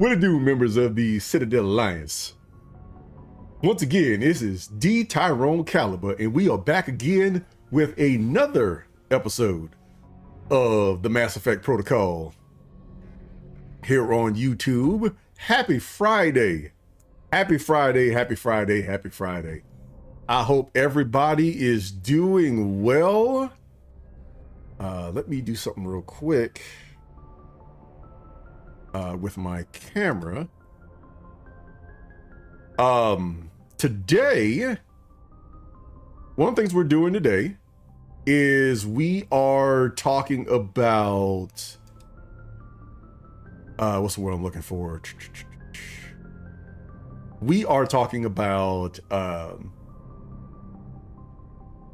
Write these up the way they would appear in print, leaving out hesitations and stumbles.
What it do, members of the Citadel Alliance? Once again, this is D. Tyrone Caliber, and we are back again with another episode of the Mass Effect Protocol here on YouTube. Happy Friday. Happy Friday, happy Friday, happy Friday. I hope everybody is doing well. Let me do something real quick with my camera. Today, one of the things we're doing today is we are talking about what's the word I'm looking for? We are talking about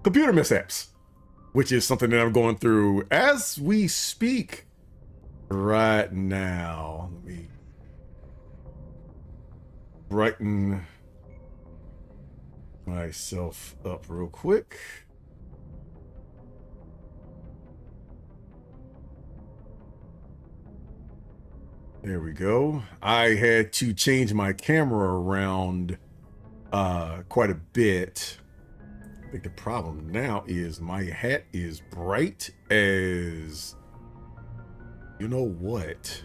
computer mishaps, which is something that I'm going through as we speak right now. Let me brighten myself up real quick. There we go. I had to change my camera around quite a bit. I think the problem now is my hat is bright as you know what.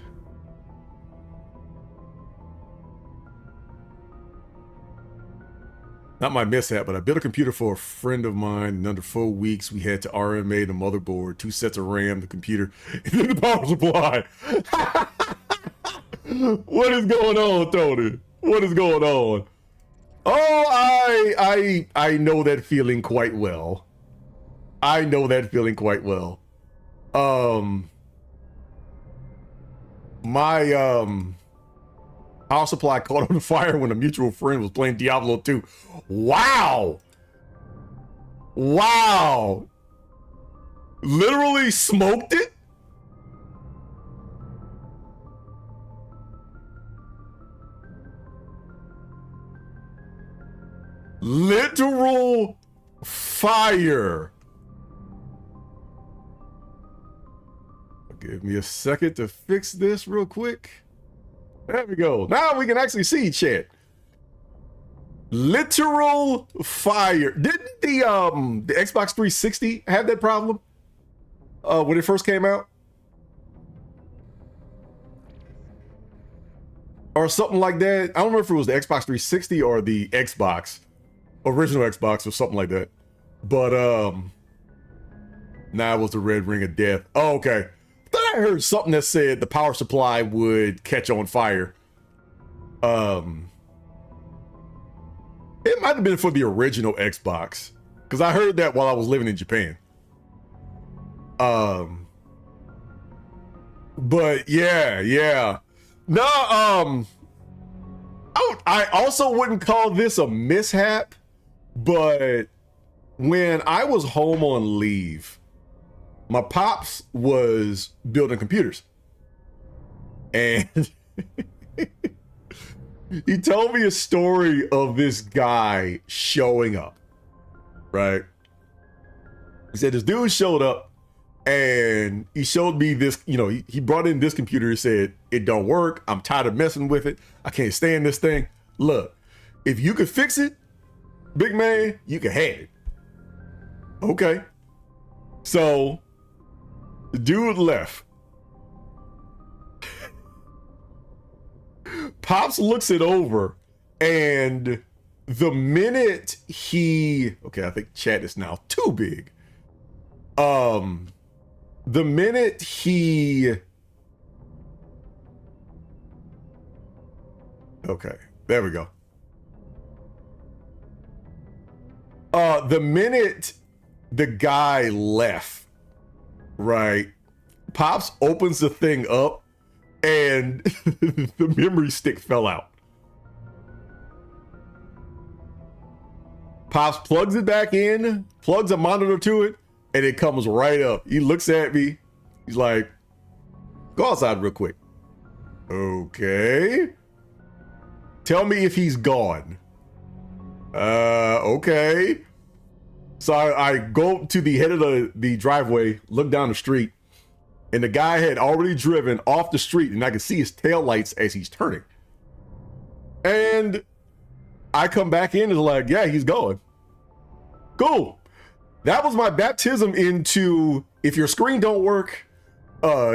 Not my mishap, but I built a computer for a friend of mine. In under 4 weeks, we had to RMA the motherboard, 2 sets of RAM, the computer, and then the power supply. What is going on, Tony? What is going on? Oh, I know that feeling quite well. I know that feeling quite well. My power supply caught on fire when a mutual friend was playing Diablo 2. Wow. Wow. Literally smoked it? Literal fire. Give me a second to fix this real quick. There we go. Now we can actually see chat. Literal fire. Didn't the Xbox 360 have that problem when it first came out? Or something like that. I don't remember if it was the Xbox 360 or the Xbox. Original Xbox or something like that. But now it was the red ring of death. Oh, okay. I heard something that said the power supply would catch on fire. It might have been for the original Xbox, because I heard that while I was living in Japan. But yeah. No, I also wouldn't call this a mishap, but when I was home on leave, my pops was building computers, and he told me a story of this guy showing up, right? He said this dude showed up and he showed me this, he brought in this computer. He said, it don't work. I'm tired of messing with it. I can't stand this thing. Look, if you could fix it, big man, you can have it. Okay. So the dude left. Pops looks it over, and the minute okay, I think chat is now too big. The minute okay, there we go. The minute the guy left, right, Pops opens the thing up and the memory stick fell out. Pops plugs it back in, plugs a monitor to it, and it comes right up. He looks at me. He's like, go outside real quick. Okay. Tell me if he's gone. Okay. So I go to the head of the driveway, look down the street, And the guy had already driven off the street, and I could see his taillights as he's turning. And I come back in and like, yeah, he's going. Cool. That was my baptism into, if your screen don't work,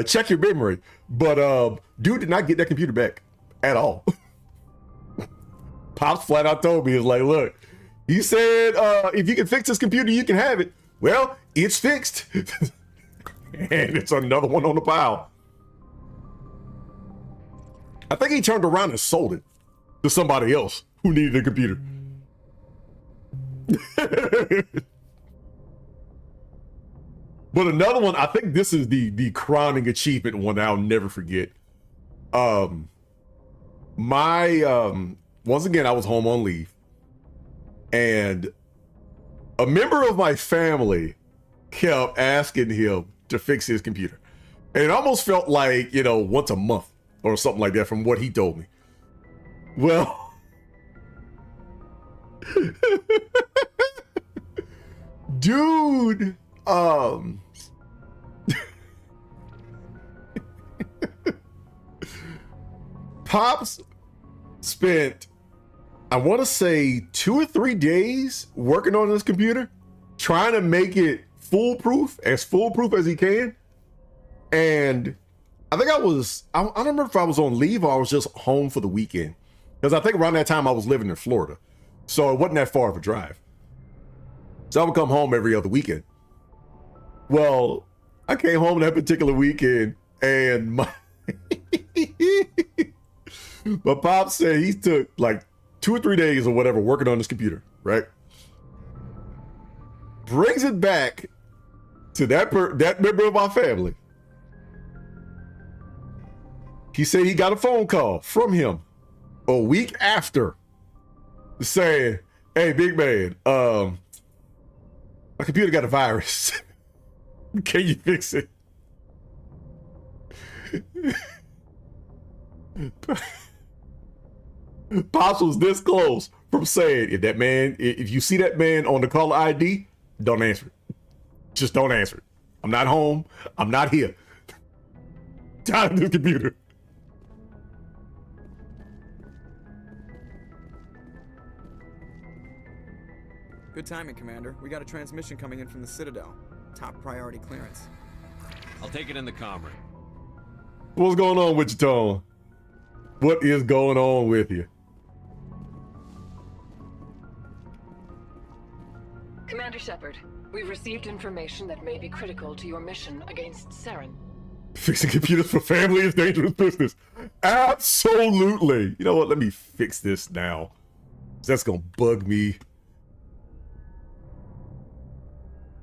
check your memory. But dude did not get that computer back at all. Pops flat out told me, it's like, look, he said, if you can fix this computer, you can have it. Well, it's fixed. And it's another one on the pile. I think he turned around and sold it to somebody else who needed a computer. But another one, I think this is the crowning achievement one that I'll never forget. Once again, I was home on leave, and a member of my family kept asking him to fix his computer. And it almost felt like, once a month or something like that from what he told me. Well, dude, Pops spent, I want to say 2 or 3 days working on this computer, trying to make it foolproof as he can. And I think I don't remember if I was on leave or I was just home for the weekend. Because I think around that time I was living in Florida. So it wasn't that far of a drive. So I would come home every other weekend. Well, I came home that particular weekend and my pop said he took like 2 or 3 days or whatever working on this computer, right? Brings it back to that member of my family. He said he got a phone call from him a week after saying, hey, big man, my computer got a virus. Can you fix it? Pops was this close from saying, if you see that man on the caller ID, don't answer it. Just don't answer it. I'm not home. I'm not here. Tired of this computer. Good timing, Commander. We got a transmission coming in from the Citadel. Top priority clearance. I'll take it in the comm room. What's going on with you, Tone? What is going on with you? Commander Shepard, we've received information that may be critical to your mission against Saren. Fixing computers for family is dangerous business. Absolutely. You know what? Let me fix this now. That's gonna bug me.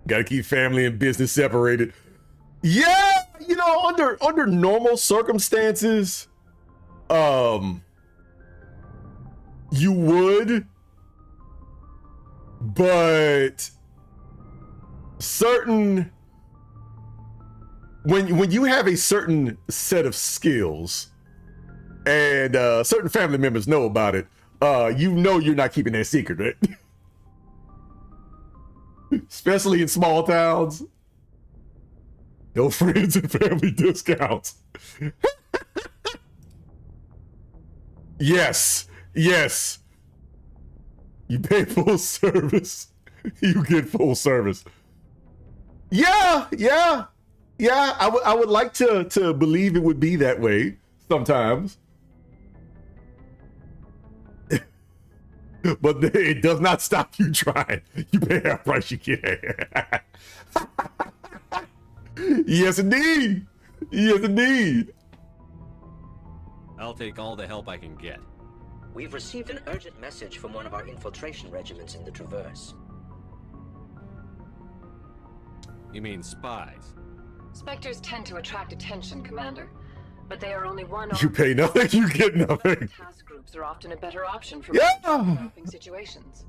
Gotta keep family and business separated. Yeah, under normal circumstances, you would, but when you have a certain set of skills and certain family members know about it, you're not keeping that secret, right? Especially in small towns. No friends and family discounts. Yes. You pay full service. You get full service. Yeah. I would like to believe it would be that way sometimes. But it does not stop you trying. You pay half price you get. Yes, indeed. I'll take all the help I can get. We've received an urgent message from one of our infiltration regiments in the Traverse. You mean spies? Spectres tend to attract attention, Commander, but they are only one. You pay nothing, you get nothing. Task groups are often a better option for helping situations.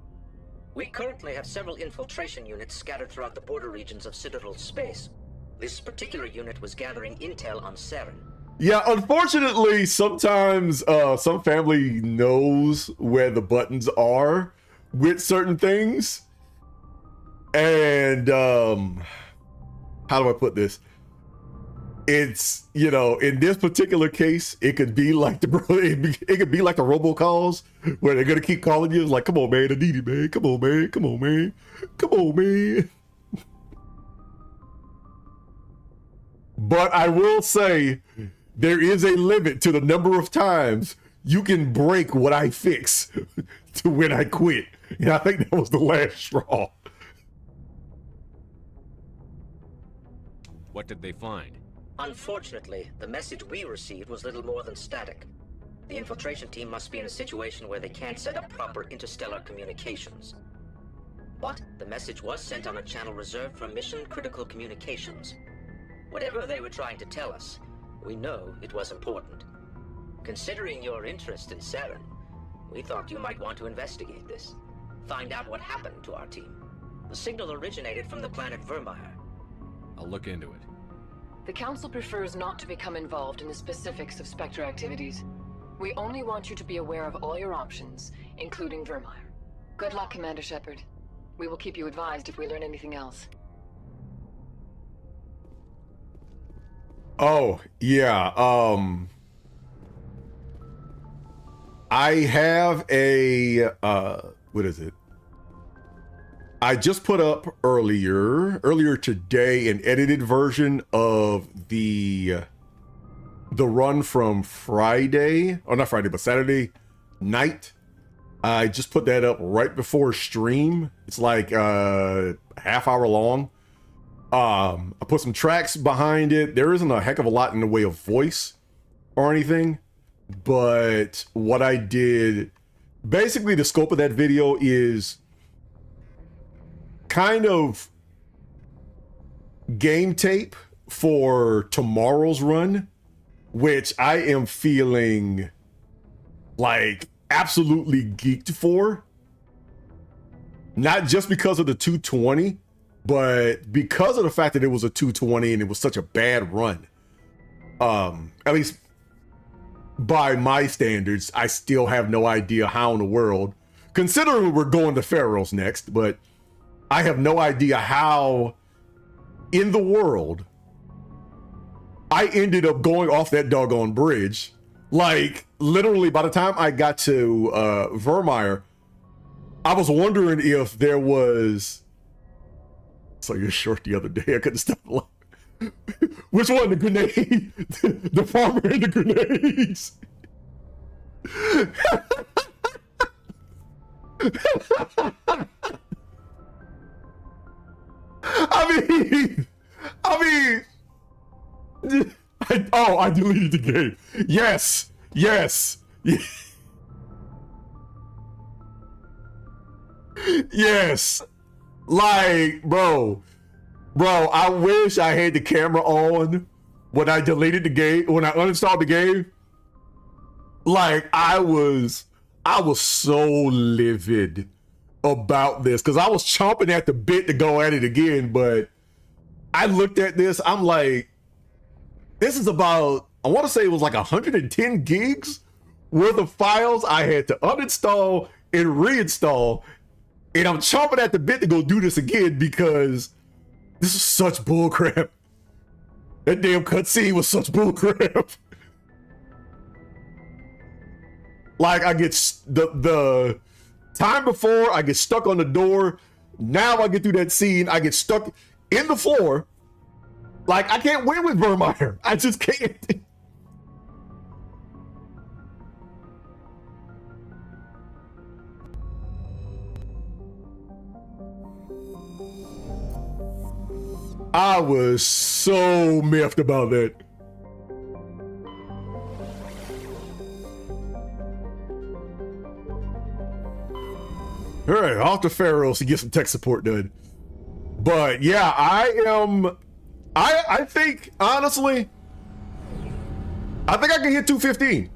We currently have several infiltration units scattered throughout the border regions of Citadel space. This particular unit was gathering intel on Saren. Yeah, unfortunately, sometimes some family knows where the buttons are with certain things. And how do I put this? it's, you know, in this particular case, it could be like it could be like the robocalls where they're gonna keep calling you like, come on, man, I need it, man. Come on, man. Come on, man. Come on, man. But I will say there is a limit to the number of times you can break what I fix to when I quit. And I think that was the last straw. What did they find? Unfortunately, the message we received was little more than static. The infiltration team must be in a situation where they can't set up proper interstellar communications. But the message was sent on a channel reserved for mission-critical communications. Whatever they were trying to tell us, we know it was important. Considering your interest in Saren, we thought you might want to investigate this. Find out what happened to our team. The signal originated from the planet Vermeer. I'll look into it. The Council prefers not to become involved in the specifics of Spectre activities. We only want you to be aware of all your options, including Vermeer. Good luck, Commander Shepard. We will keep you advised if we learn anything else. Oh, yeah. I have a what is it? I just put up earlier today an edited version of the run from Friday, or not Friday, but Saturday night. I just put that up right before stream. It's like half hour long. I put some tracks behind it. There isn't a heck of a lot in the way of voice or anything, but what I did, basically the scope of that video is kind of game tape for tomorrow's run, which I am feeling like absolutely geeked for. Not just because of the 220, but because of the fact that it was a 220 and it was such a bad run. At least by my standards, I still have no idea how in the world, considering we're going to Faros next, but I have no idea how in the world I ended up going off that doggone bridge. Like, literally, by the time I got to Vermeer, I was wondering if there was... So you're short the other day. I couldn't stop laughing. Which one? The grenade? The farmer and the grenades? I deleted the game. Yes. Yes. Like, bro, I wish I had the camera on when I deleted the game, when I uninstalled the game. Like, I was so livid about this because I was chomping at the bit to go at it again, but I looked at this, I'm like, this is about, I want to say it was like 110 gigs worth of files I had to uninstall and reinstall, and I'm chomping at the bit to go do this again because this is such bullcrap. That damn cutscene was such bullcrap. Like, I get the time before I get stuck on the door. Now I get through that scene, I get stuck in the floor. Like, I can't win with Vermeer. I just can't. I was so miffed about that. All right, off to Faros to get some tech support done. But yeah, I think, honestly, I think I can hit 215.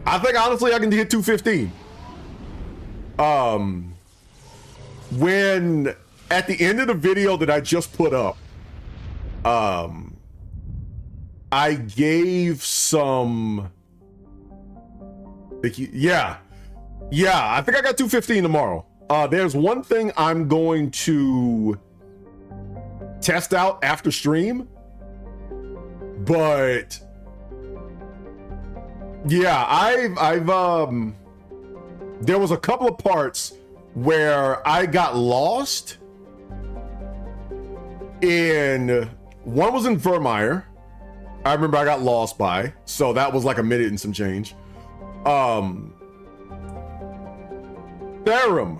I think, honestly, I can hit 215. When, at the end of the video that I just put up, I gave some, yeah, I think I got 215 tomorrow. There's one thing I'm going to test out after stream, But yeah, I've there was a couple of parts where I got lost. One was in Vermeer. I remember I got lost by, so that was like a minute and some change. Therum.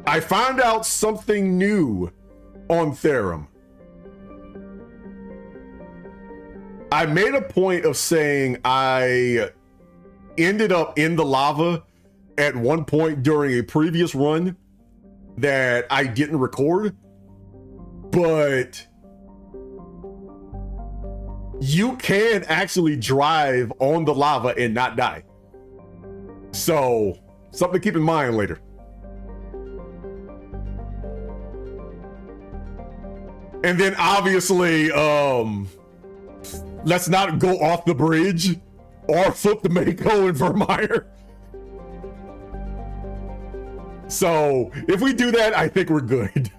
I found out something new on Therum. I made a point of saying I ended up in the lava at one point during a previous run that I didn't record, but you can actually drive on the lava and not die. So, something to keep in mind later. And then obviously, let's not go off the bridge or flip the Mako in Vermeer. So if we do that, I think we're good.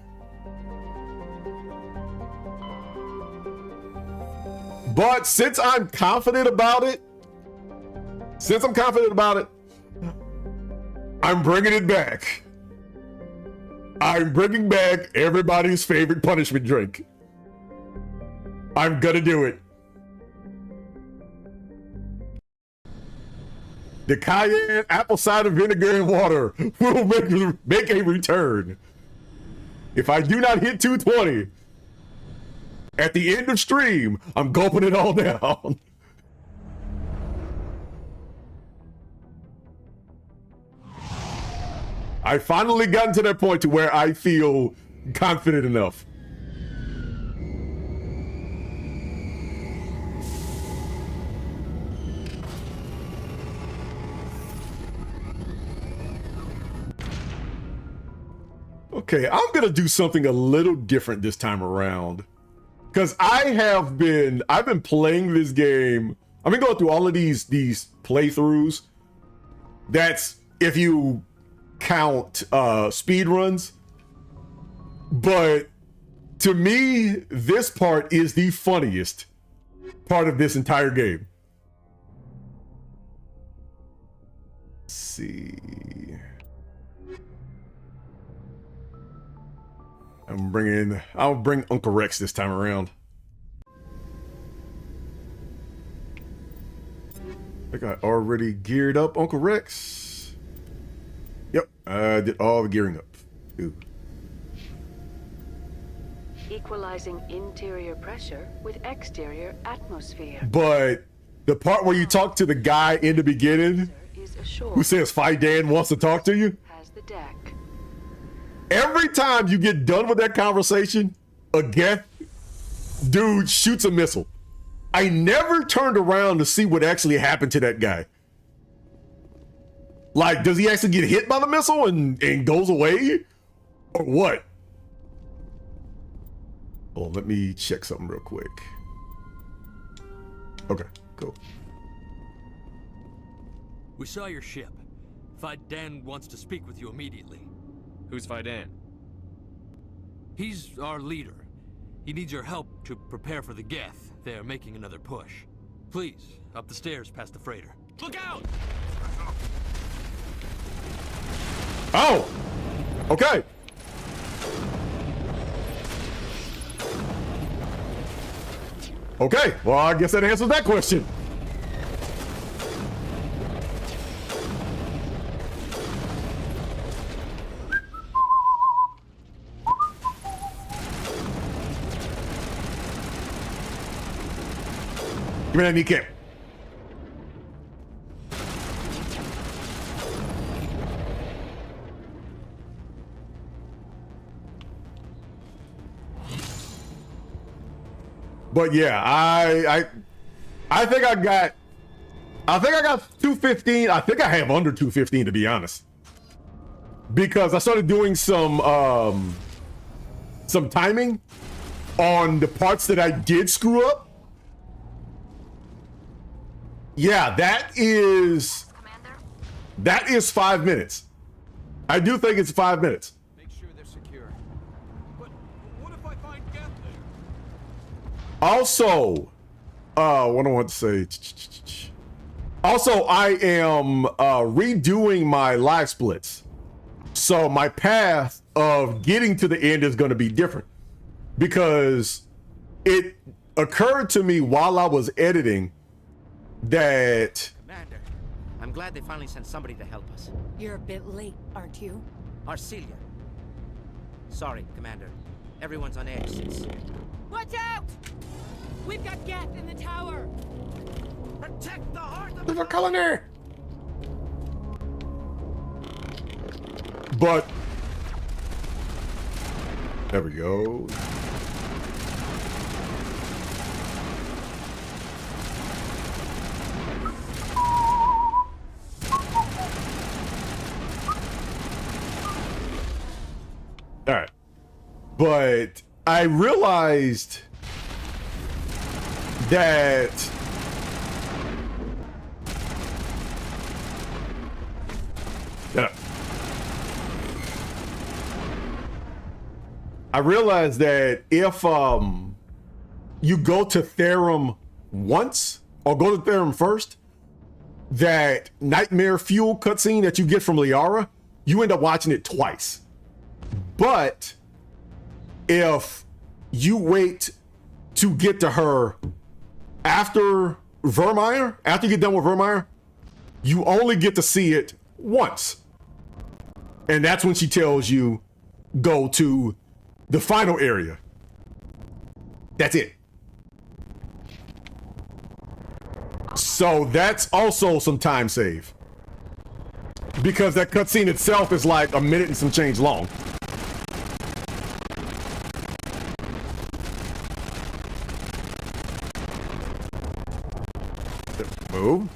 But since I'm confident about it, I'm bringing it back. I'm bringing back everybody's favorite punishment drink. I'm gonna do it. The cayenne apple cider vinegar and water will make a return. If I do not hit 220 at the end of stream, I'm gulping it all down. I finally gotten to that point to where I feel confident enough. Okay, I'm gonna do something a little different this time around. Because I've been playing this game. I've been going through all of these playthroughs. That's if you count speed runs. But to me, this part is the funniest part of this entire game. Let's see. I'll bring Uncle Rex this time around. I think I already geared up Uncle Rex. Yep, I did all the gearing up. Ooh. Equalizing interior pressure with exterior atmosphere. But the part where you talk to the guy in the beginning who says Fidan wants to talk to you. Has the deck. Every time you get done with that conversation, a Geth dude shoots a missile. I never turned around to see what actually happened to that guy. Like, does he actually get hit by the missile and goes away? Or what? Oh, let me check something real quick. Okay, cool. We saw your ship. Fidan wants to speak with you immediately. Who's Fidan? He's our leader. He needs your help to prepare for the Geth. They're making another push. Please, up the stairs past the freighter. Look out! Oh! Okay. Okay, well, I guess that answers that question. Give me that kneecap. But yeah, I think I got 215. I think I have under 215 to be honest. Because I started doing some timing on the parts that I did screw up. Yeah, that is 5 minutes. I do think it's 5 minutes. Make sure they're secure. But what if I find Geth there? Also, what I want to say. Also, I am redoing my live splits. So my path of getting to the end is going to be different because it occurred to me while I was editing that... Commander, I'm glad they finally sent somebody to help us. You're a bit late, aren't you? Arcelia. Sorry, Commander. Everyone's on edge since... Watch out! We've got Geth in the tower! Protect the heart of There's a colony! But... There we go. All right. But I realized that if you go to Therum once or go to Therum first, that nightmare fuel cutscene that you get from Liara, you end up watching it twice. But if you wait to get to her after Vermeer, after you get done with Vermeer, you only get to see it once. And that's when she tells you, go to the final area. That's it. So that's also some time save. Because that cutscene itself is like a minute and some change long. Move.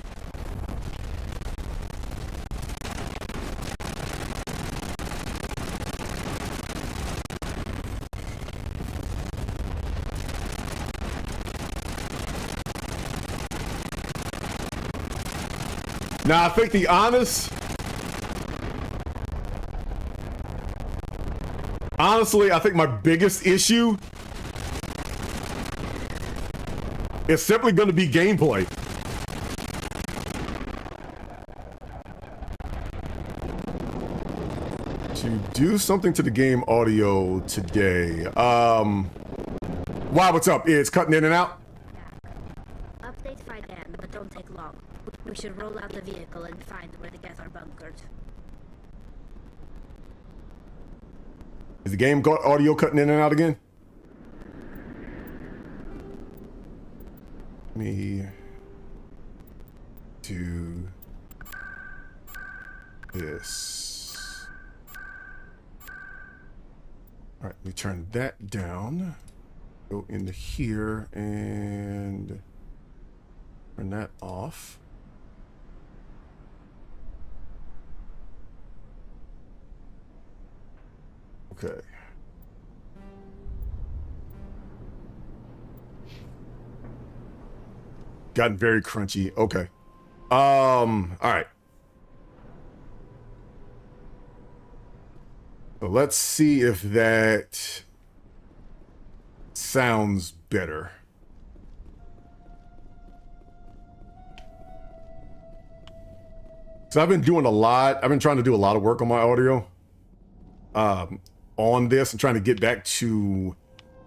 Now, I think honestly, I think my biggest issue is simply going to be gameplay. To do something to the game audio today. Wow, what's up? It's cutting in and out. Update 5 AM, but don't take long. We should roll out the vehicle and find where the Geth are bunkered. Is the game audio cutting in and out again? Me do this. All right, we turn that down. Go into here and turn that off. Okay. Gotten very crunchy. Okay. All right. So let's see if that sounds better. So I've been trying to do a lot of work on my audio. On this and trying to get back to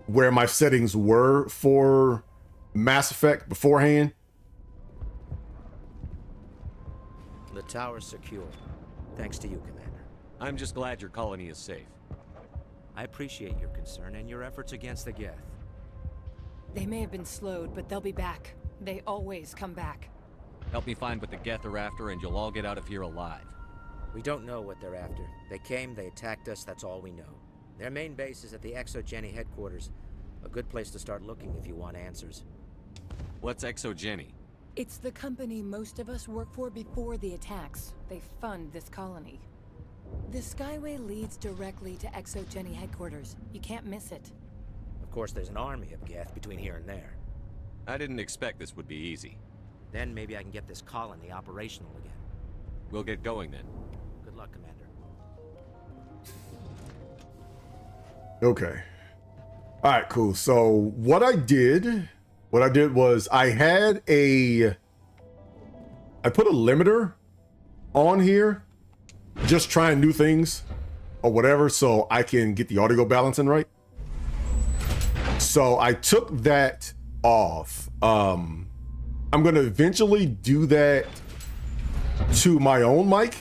where my settings were for Mass Effect beforehand. The tower's secure. Thanks to you, Commander. I'm just glad your colony is safe. I appreciate your concern and your efforts against the Geth. They may have been slowed, but they'll be back. They always come back. Help me find what the Geth are after and you'll all get out of here alive. We don't know what they're after. They came, they attacked us, that's all we know. Their main base is at the Geni headquarters. A good place to start looking if you want answers. What's Geni? It's the company most of us work for before the attacks. They fund this colony. The Skyway leads directly to Geni headquarters. You can't miss it. Of course, there's an army of Geth between here and there. I didn't expect this would be easy. Then maybe I can get this colony operational again. We'll get going then. Good luck, Commander. Okay. All right, cool. So what I did was I put a limiter on here, just trying new things or whatever, so I can get the audio balancing right. So I took that off. I'm gonna eventually do that to my own mic.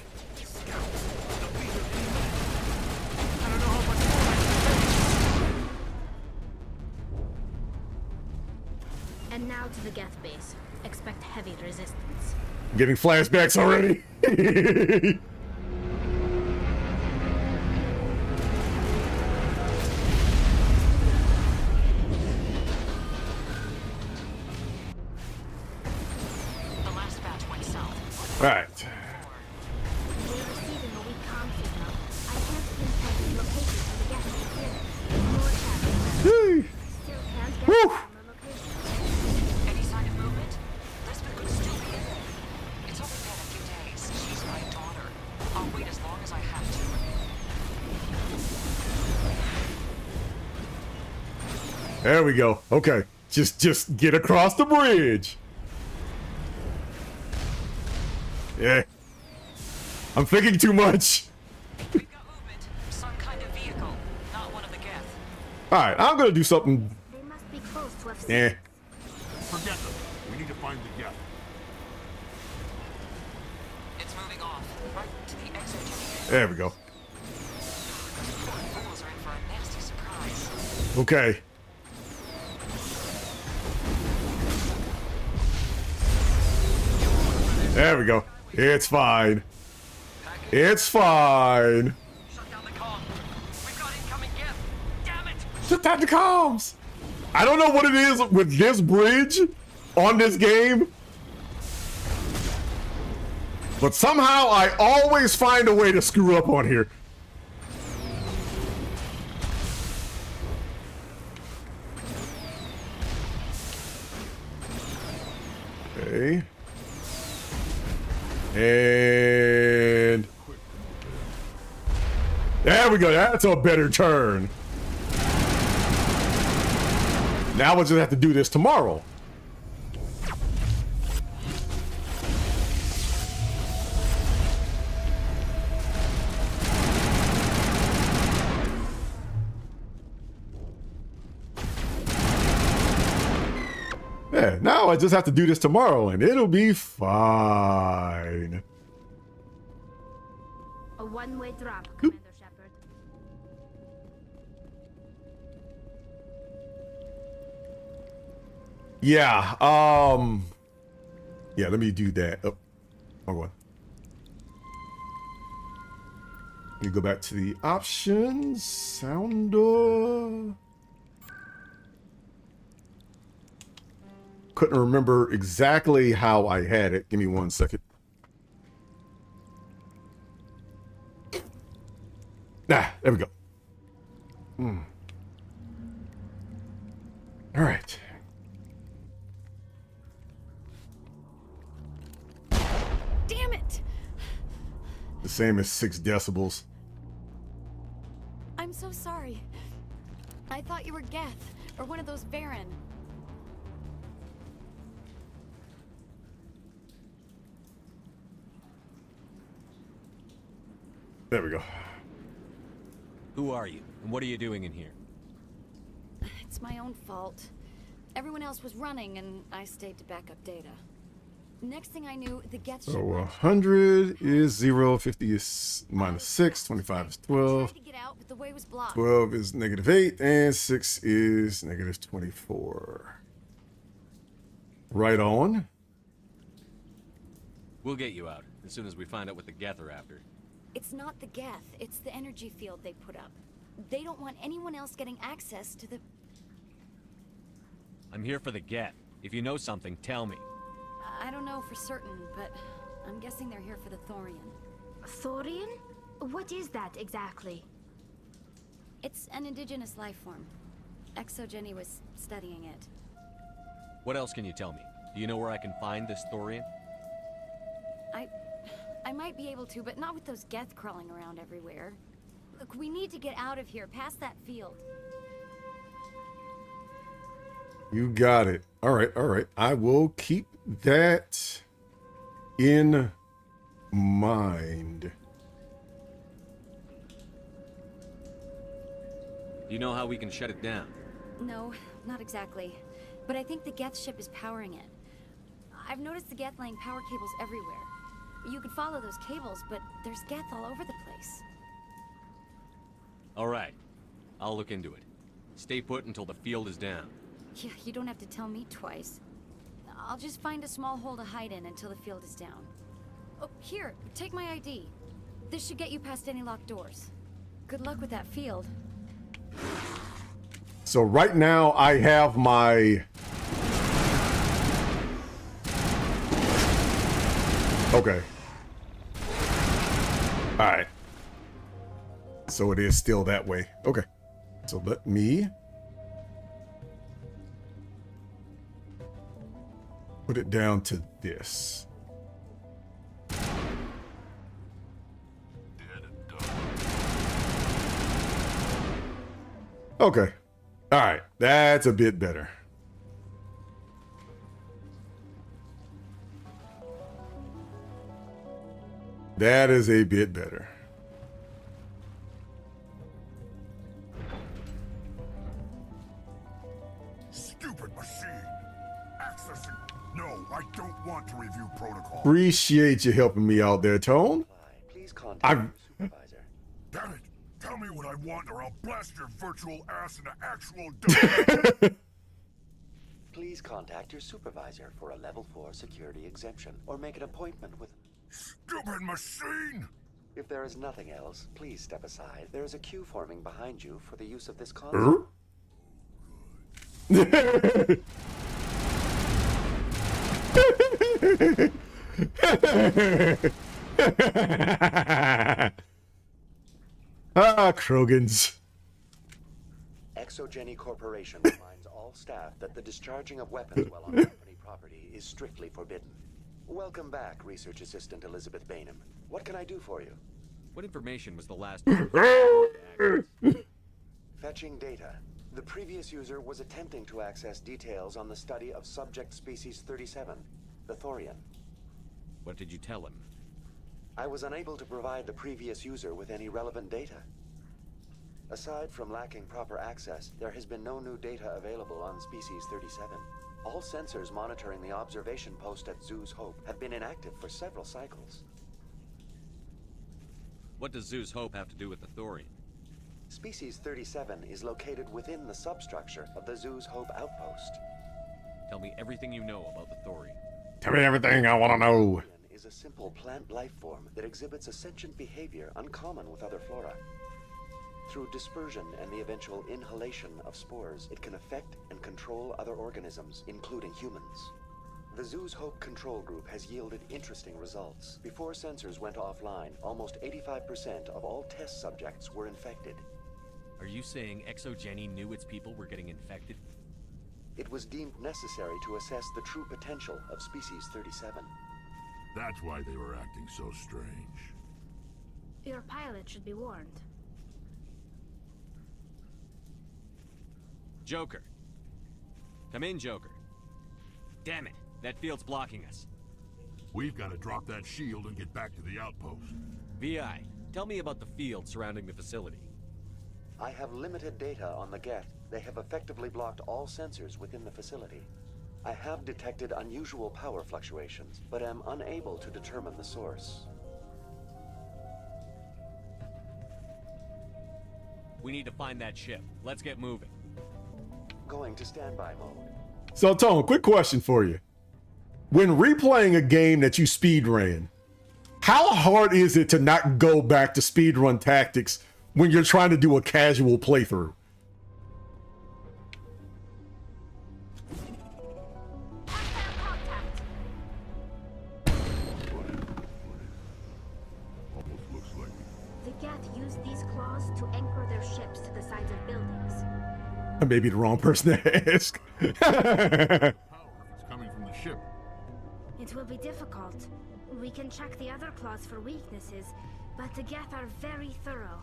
And now to the Geth base. Expect heavy resistance. Getting flashbacks already. The last batch went south. All right. We're receiving a weak comm signal. I can't pinpoint the location for the Geth here. Nor have Hey. still can't get Woo. from the location. Any sign of movement? Lisbon could still be in there. It's only been a few days. She's my daughter. I'll wait as long as I have to. There we go. Okay. Just get across the bridge. Yeah. I'm thinking too much. We've got movement. Some kind of vehicle. Not one of the Geth. All right, I'm gonna do something. They must be close to have Eh. Forget them. We need to find the Geth. It's moving off. Right to the exit. There we go. Fools are in for a nasty surprise. Okay. There we go. It's fine. It's fine. Shut down the comm. We've got incoming Geth. Damn it! Shut down the comms. I don't know what it is with this bridge on this game, but somehow I always find a way to screw up on here. Okay. And there we go. That's a better turn. Now we'll just have to do this tomorrow. Yeah, now I just have to do this tomorrow and it'll be fine. a one-way drop, Commander Shepard. Yeah, yeah, let me do that. Oh, wrong one. Let me go back to the options. Sound door. Couldn't remember exactly how I had it. Give me 1 second. Ah, there we go. All right. Damn it! The same as 6 decibels. I'm so sorry. I thought you were Geth, or one of those Varen. There we go. Who are you, and what are you doing in here? It's my own fault. Everyone else was running, and I stayed to back up data. Next thing I knew, the Geth ship So launched. 100 is 0, 50 is minus 6, 25 is 12, Tried to get out, but the way was blocked. 12 is negative 8, and 6 is negative 24. Right on. We'll get you out as soon as we find out what the Geth are after. It's not the Geth, it's the energy field they put up. They don't want anyone else getting access to the... I'm here for the Geth. If you know something, tell me. I don't know for certain, but I'm guessing they're here for the Thorian. Thorian? What is that exactly? It's an indigenous life form. Geni was studying it. What else can you tell me? Do you know where I can find this Thorian? I might be able to, but not with those Geth crawling around everywhere. Look, we need to get out of here, past that field. You got it. All right, all right. I will keep that in mind. Do you know how we can shut it down? No, not exactly. But I think the Geth ship is powering it. I've noticed the Geth laying power cables everywhere. You could follow those cables, but there's Geth all over the place. All right. I'll look into it. Stay put until the field is down. Yeah, you don't have to tell me twice. I'll just find a small hole to hide in until the field is down. Oh, here, take my ID. This should get you past any locked doors. Good luck with that field. So right now I have my... Okay. All right. So it is still that way. Okay. So let me put it down to this. Okay. All right. That's a bit better. That is a bit better. Stupid machine. Accessing. No, I don't want to review protocol. Appreciate you helping me out there, Tone. Please contact your supervisor. Damn it. Tell me what I want or I'll blast your virtual ass into actual dough. Please contact your supervisor for a level 4 security exemption or make an appointment with... Stupid machine! If there is nothing else, please step aside. There is a queue forming behind you for the use of this console. Krogans. Geni Corporation reminds all staff that the discharging of weapons while on company property is strictly forbidden. Welcome back, Research Assistant Elizabeth Bainham. What can I do for you? What information was the last... Fetching data. The previous user was attempting to access details on the study of subject species 37, the Thorian. What did you tell him? I was unable to provide the previous user with any relevant data. Aside from lacking proper access, there has been no new data available on species 37. All sensors monitoring the observation post at Zoo's Hope have been inactive for several cycles. What does Zoo's Hope have to do with the Thorian? Species 37 is located within the substructure of the Zoo's Hope outpost. Tell me everything you know about the Thorian. Tell me everything I want to know. Is a simple plant life form that exhibits a sentient behavior uncommon with other flora. Through dispersion and the eventual inhalation of spores, it can affect and control other organisms, including humans. The Zoo's Hope control group has yielded interesting results. Before sensors went offline, almost 85% of all test subjects were infected. Are you saying Geni knew its people were getting infected? It was deemed necessary to assess the true potential of species 37. That's why they were acting so strange. Your pilot should be warned. Joker. Come in, Joker. Damn it. That field's blocking us. We've got to drop that shield and get back to the outpost. VI, tell me about the field surrounding the facility. I have limited data on the Geth. They have effectively blocked all sensors within the facility. I have detected unusual power fluctuations, but am unable to determine the source. We need to find that ship. Let's get moving. Going to standby mode. So, Tone, quick question for you. When replaying a game that you speedran, how hard is it to not go back to speedrun tactics when you're trying to do a casual playthrough? Almost looks like The Geth use these claws to anchor their ships to the sides of buildings. I may be the wrong person to ask. power if it's coming from the ship. It will be difficult. We can check the other claws for weaknesses, but the Geth are very thorough.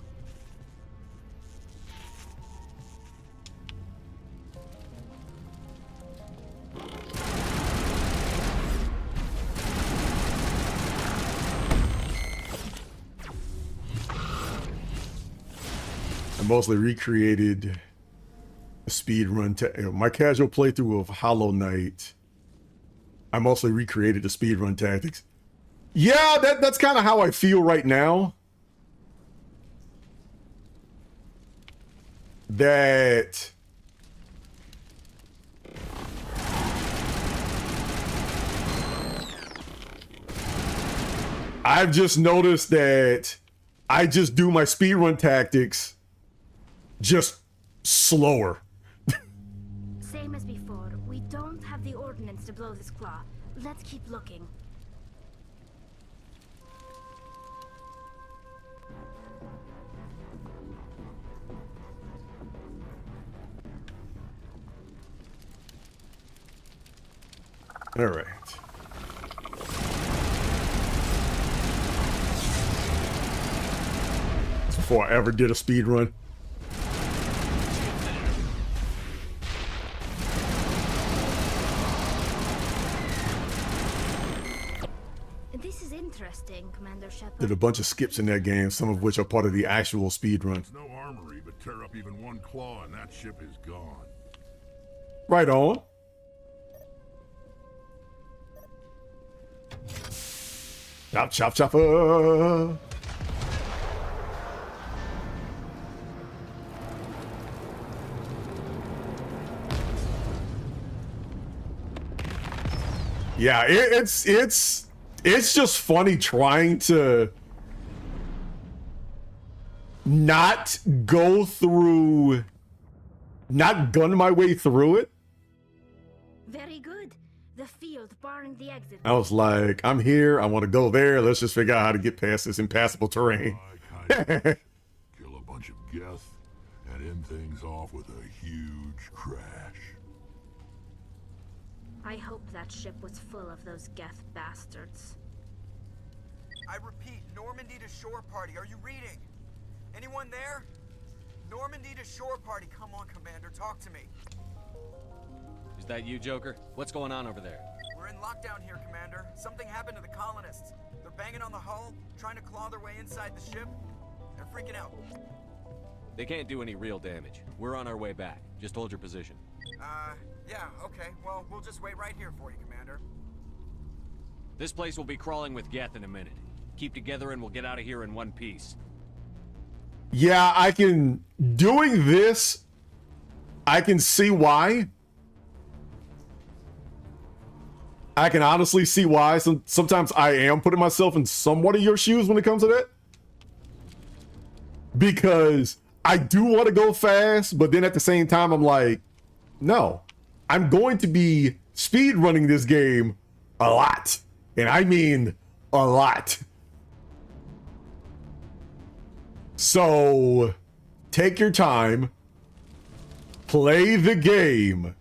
mostly recreated a speed run. My casual playthrough of Hollow Knight, I mostly recreated the speed run tactics. Yeah, that's kind of how I feel right now. That I've just noticed that I just do my speedrun tactics just slower. Same as before. We don't have the ordnance to blow this claw. Let's keep looking. All right. That's before I ever did a speed run. This is interesting, Commander Shepard. Did a bunch of skips in that game, some of which are part of the actual speed run. No armory, but tear up even one claw and that ship is gone. Right on. Chop, chop, chopper. Yeah, it's just funny trying to not go through, not gun my way through it. Very good. The field barring the exit. I was like, I'm here, I want to go there, let's just figure out how to get past this impassable terrain. Kill a bunch of Geth and end things off with a huge crash. I hope that ship was full of those Geth bastards. I repeat, Normandy to shore party. Are you reading? Anyone there? Normandy to shore party. Come on, Commander, talk to me. Is that you, Joker? What's going on over there? We're in lockdown here, Commander. Something happened to the colonists. They're banging on the hull, trying to claw their way inside the ship. They're freaking out. They can't do any real damage. We're on our way back. Just hold your position. Yeah, okay. Well, we'll just wait right here for you, Commander. This place will be crawling with Geth in a minute. Keep together and we'll get out of here in one piece. Yeah, doing this, I can see why. I can honestly see why. Sometimes I am putting myself in somewhat of your shoes when it comes to that. Because I do want to go fast, but then at the same time, I'm like, no, I'm going to be speed running this game a lot. And I mean a lot. So take your time, play the game.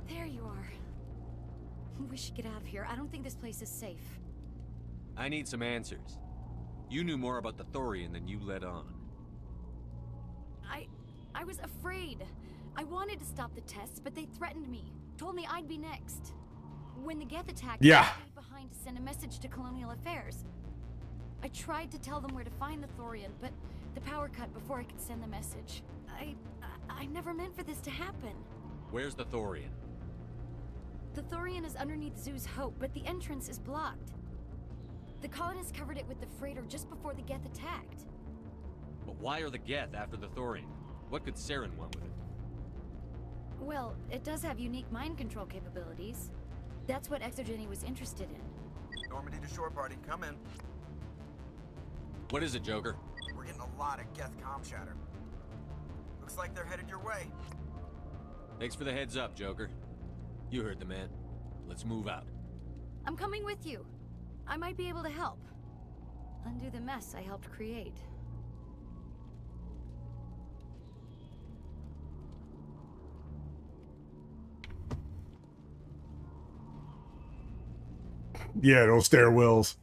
There you are. We should get out of here. I don't think this place is safe. I need some answers. You knew more about the Thorian than you let on. I was afraid. I wanted to stop the tests, but they threatened me. Told me I'd be next. When the Geth attacked, I stayed behind to send a message to Colonial Affairs. I tried to tell them where to find the Thorian, but the power cut before I could send the message. I never meant for this to happen. Where's the Thorian? The Thorian is underneath Zoo's Hope, but the entrance is blocked. The colonists covered it with the freighter just before the Geth attacked. But why are the Geth after the Thorian? What could Saren want with it? Well, it does have unique mind control capabilities. That's what Geni was interested in. Normandy to shore party, come in. What is it, Joker? We're getting a lot of Geth comm chatter. Looks like they're headed your way. Thanks for the heads up, Joker. You heard the man. Let's move out. I'm coming with you. I might be able to help. Undo the mess I helped create. Yeah, those stairwells.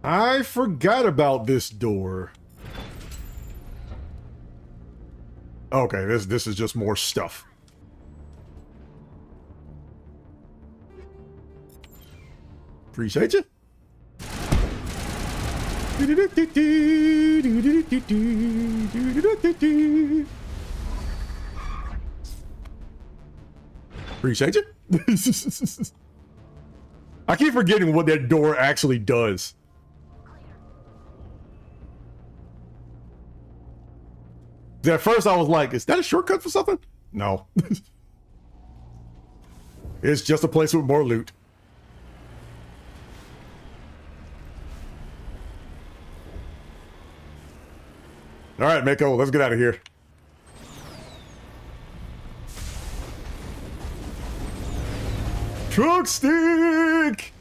I forgot about this door. Okay, this is just more stuff. Appreciate you. Appreciate you. I keep forgetting what that door actually does. At first I was like, is that a shortcut for something? No. It's just a place with more loot. All right, Mako, let's get out of here. Truck stick!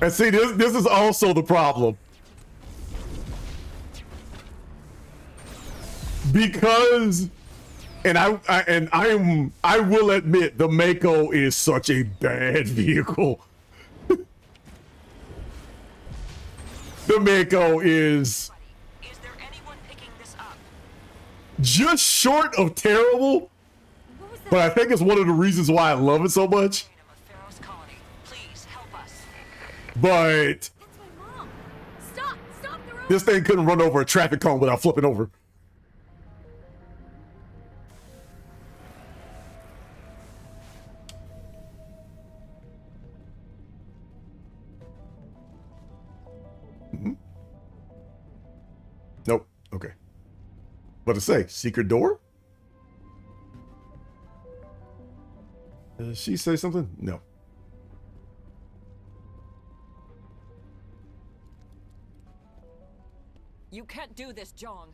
And see, this is also the problem. Because, I will admit, the Mako is such a bad vehicle. The Mako is there anyone picking this up? just short of terrible, but I think it's one of the reasons why I love it so much. Faros colony. Please help us. But Stop the road! this thing couldn't run over a traffic cone without flipping over. Nope. Okay. What to say? Secret door? Does she say something? No. You can't do this, Jong.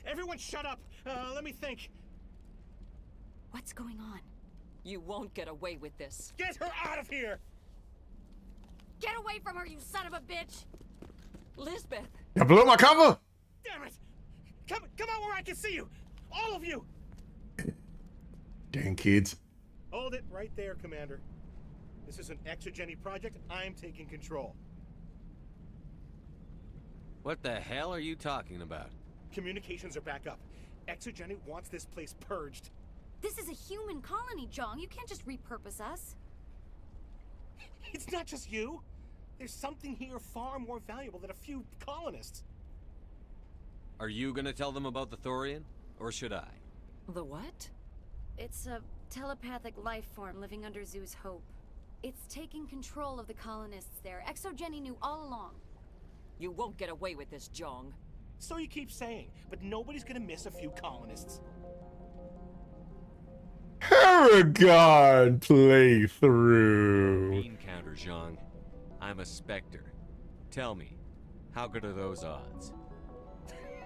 Everyone shut up. Let me think. What's going on? You won't get away with this. Get her out of here! Get away from her, you son of a bitch! Lisbeth! You blew my cover! Damn it! Come out where I can see you! All of you! Dang kids. Hold it right there, Commander. This is an Geni project. I'm taking control. What the hell are you talking about? Communications are back up. Geni wants this place purged. This is a human colony, Jong. You can't just repurpose us. It's not just you. There's something here far more valuable than a few colonists. Are you gonna tell them about the Thorian? Or should I? The what? It's a telepathic life form living under Zoo's hope. It's taking control of the colonists there. Geni knew all along. You won't get away with this, Jong. So you keep saying, but nobody's gonna miss a few colonists. Paragon playthrough. Bean counter, Zhang. I'm a Spectre. Tell me, how good are those odds?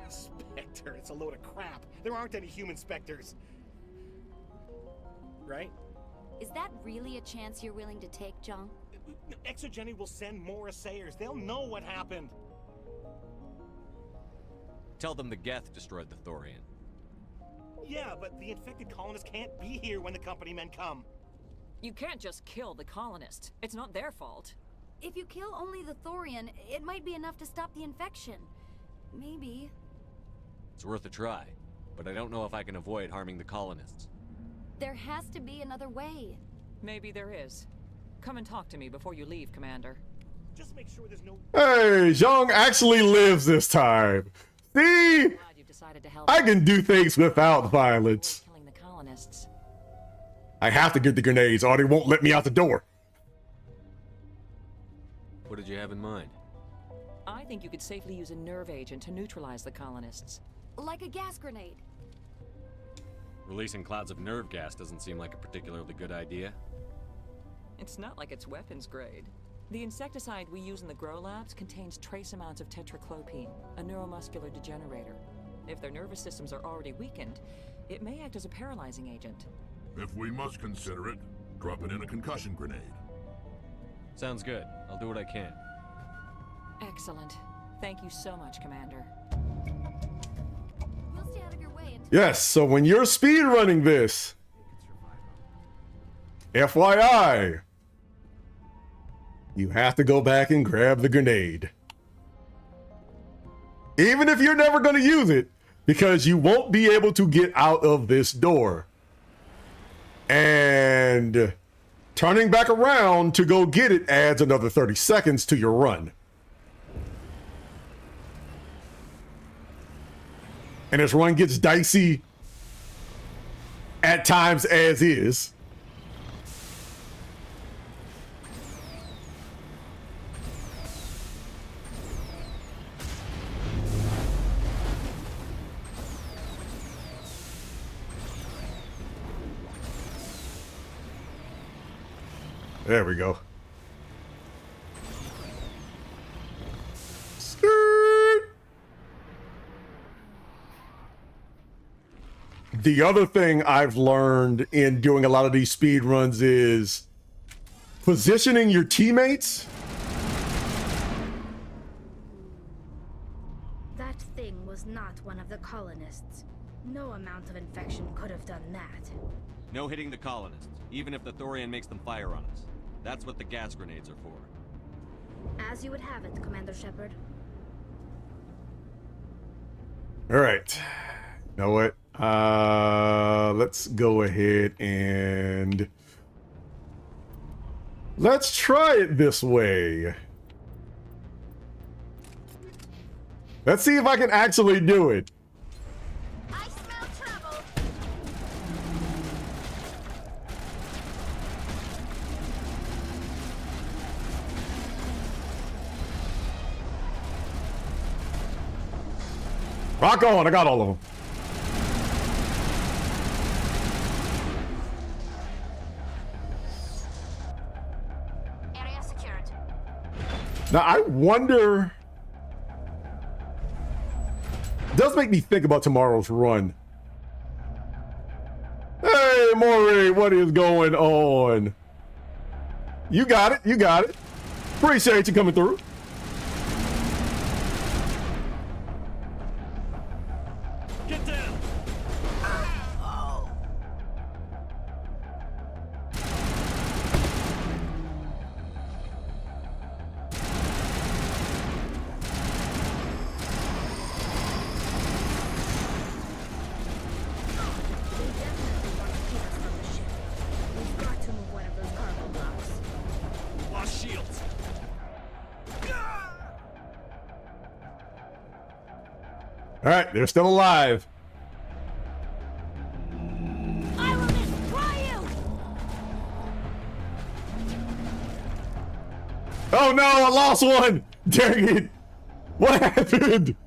Spectre, it's a load of crap. There aren't any human Spectres. Right? Is that really a chance you're willing to take, Jong? Geni will send more assayers. They'll know what happened. Tell them the Geth destroyed the Thorian. Yeah, but the infected colonists can't be here when the company men come. You can't just kill the colonists. It's not their fault. If you kill only the Thorian, it might be enough to stop the infection. Maybe. It's worth a try, but I don't know if I can avoid harming the colonists. There has to be another way. Maybe there is. Come and talk to me before you leave, Commander. Just make sure there's no... Hey, Zhang actually lives this time. See? I can do things without violence. Killing the colonists. I have to get the grenades or they won't let me out the door. What did you have in mind? I think you could safely use a nerve agent to neutralize the colonists. Like a gas grenade. Releasing clouds of nerve gas doesn't seem like a particularly good idea. It's not like it's weapons grade. The insecticide we use in the grow labs contains trace amounts of tetraclopine, a neuromuscular degenerator. If their nervous systems are already weakened, it may act as a paralyzing agent. If we must consider it, drop it in a concussion grenade. Sounds good. I'll do what I can. Excellent. Thank you so much, Commander. We'll stay out of your way until... Yes, so when you're speedrunning this, FYI, you have to go back and grab the grenade. Even if you're never going to use it, because you won't be able to get out of this door. And turning back around to go get it adds another 30 seconds to your run. And this run gets dicey at times as is. There we go. Skirt. The other thing I've learned in doing a lot of these speed runs is positioning your teammates. That thing was not one of the colonists. No amount of infection could have done that. No hitting the colonists, even if the Thorian makes them fire on us. That's what the gas grenades are for. As you would have it, Commander Shepard. All right. You know what? Let's go ahead and let's try it this way. Let's see if I can actually do it. I smell trouble. Rock on, I got all of them. Area secured. Now, I wonder... It does make me think about tomorrow's run. Hey, Maury, what is going on? You got it, you got it. Appreciate you coming through. Get down! We've got to move one of those cargo blocks. Lost shields. All right, they're still alive. I will destroy you! Oh no, I lost one! Dang it! What happened?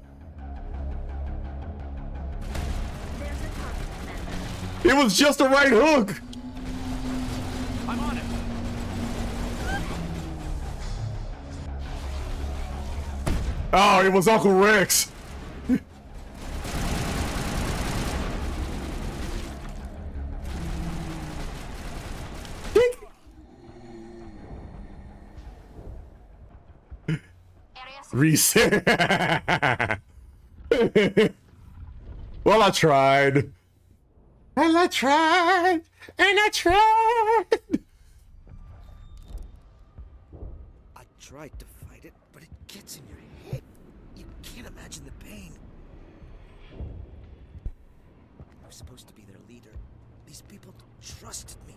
It was just a right hook! I'm on it. Oh, it was Uncle Rex. Reset. Well, I tried. And I tried. And I tried. I tried to fight it, but it gets in your head. You can't imagine the pain. I was supposed to be their leader. These people trusted me.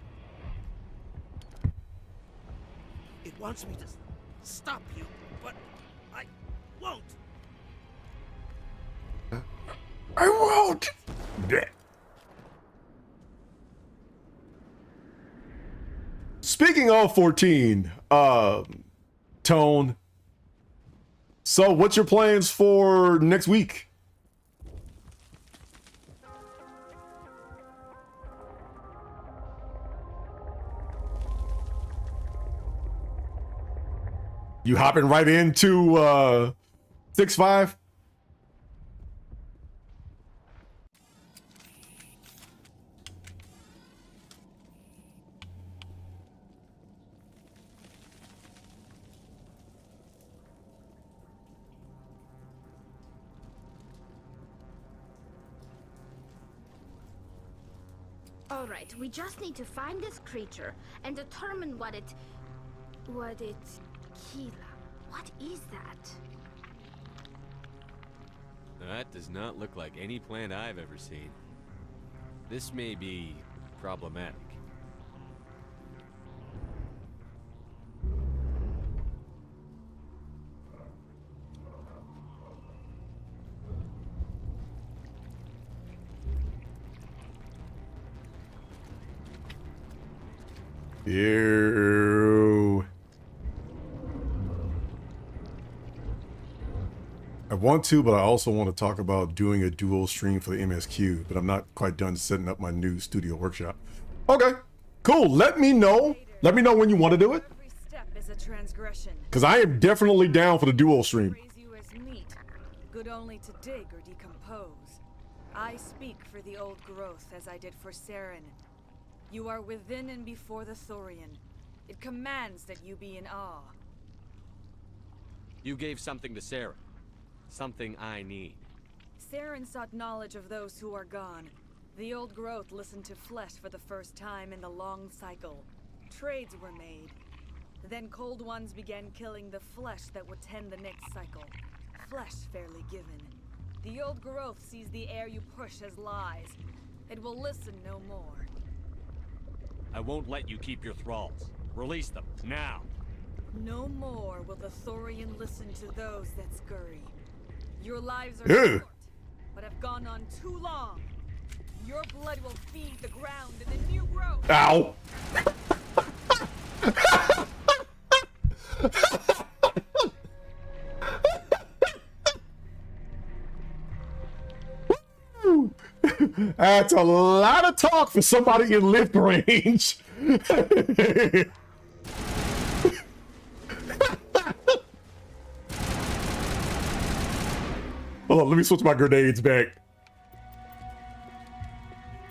It wants me to stop you, but I won't. I won't. Speaking of 14, Tone. So, what's your plans for next week? You hopping right into 6-5? All right, we just need to find this creature and determine what it... Kila. What is that? That does not look like any plant I've ever seen. This may be problematic. Ew. I want to, but I also want to talk about doing a dual stream for the MSQ, but I'm not quite done setting up my new studio workshop. Okay, cool. Let me know. Let me know when you want to do it. Every step is a transgression. Because I am definitely down for the dual stream. Praise you as meat, good only to dig or decompose. I speak for the old growth as I did for Saren. You are within and before the Thorian. It commands that you be in awe. You gave something to Saren. Something I need. Saren sought knowledge of those who are gone. The old growth listened to flesh for the first time in the long cycle. Trades were made. Then cold ones began killing the flesh that would tend the next cycle. Flesh fairly given. The old growth sees the air you push as lies. It will listen no more. I won't let you keep your thralls. Release them, now! No more will the Thorian listen to those that scurry. Your lives are short, but have gone on too long. Your blood will feed the ground in the new growth. Ow! That's a lot of talk for somebody in lift range. Hold on, let me switch my grenades back.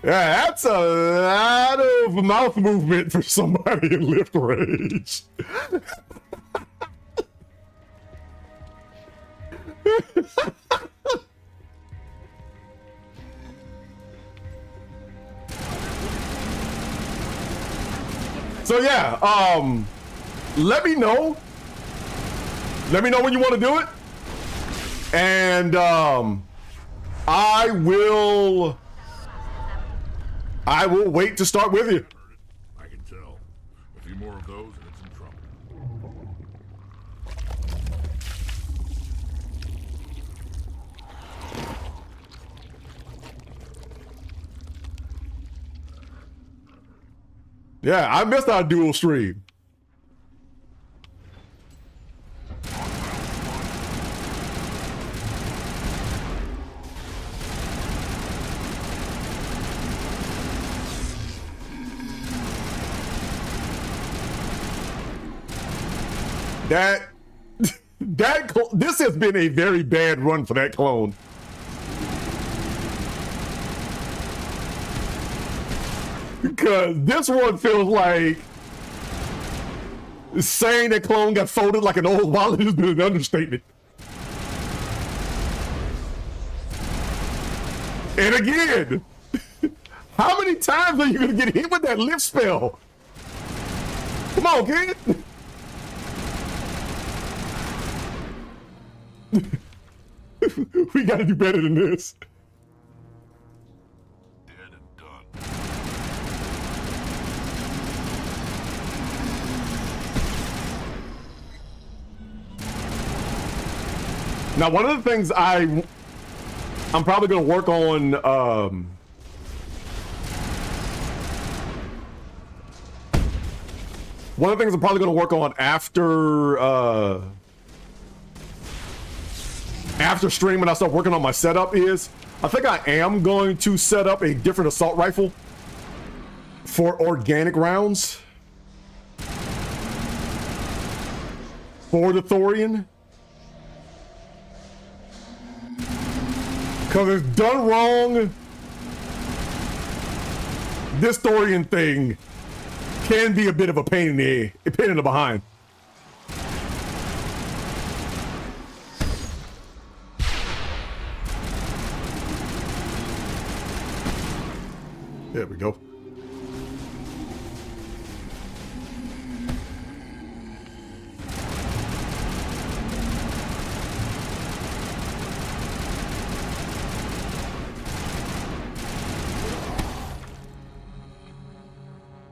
Yeah, that's a lot of mouth movement for somebody in lift range. So yeah, let me know. Let me know when you want to do it. And I will wait to start with you. I can tell. A few more of those and it's in trouble. Yeah, I missed our dual stream. This has been a very bad run for that clone. Because this one feels like saying that clone got folded like an old wallet has been an understatement. And again, how many times are you going to get hit with that lift spell? Come on, kid. We gotta do better than this. Dead and done. Now, one of the things I'm probably gonna work on, one of the things I'm probably gonna work on after stream when I start working on my setup is, I think I am going to set up a different assault rifle for organic rounds for the Thorian. Because if done wrong, this Thorian thing can be a bit of a pain in the behind. There we go.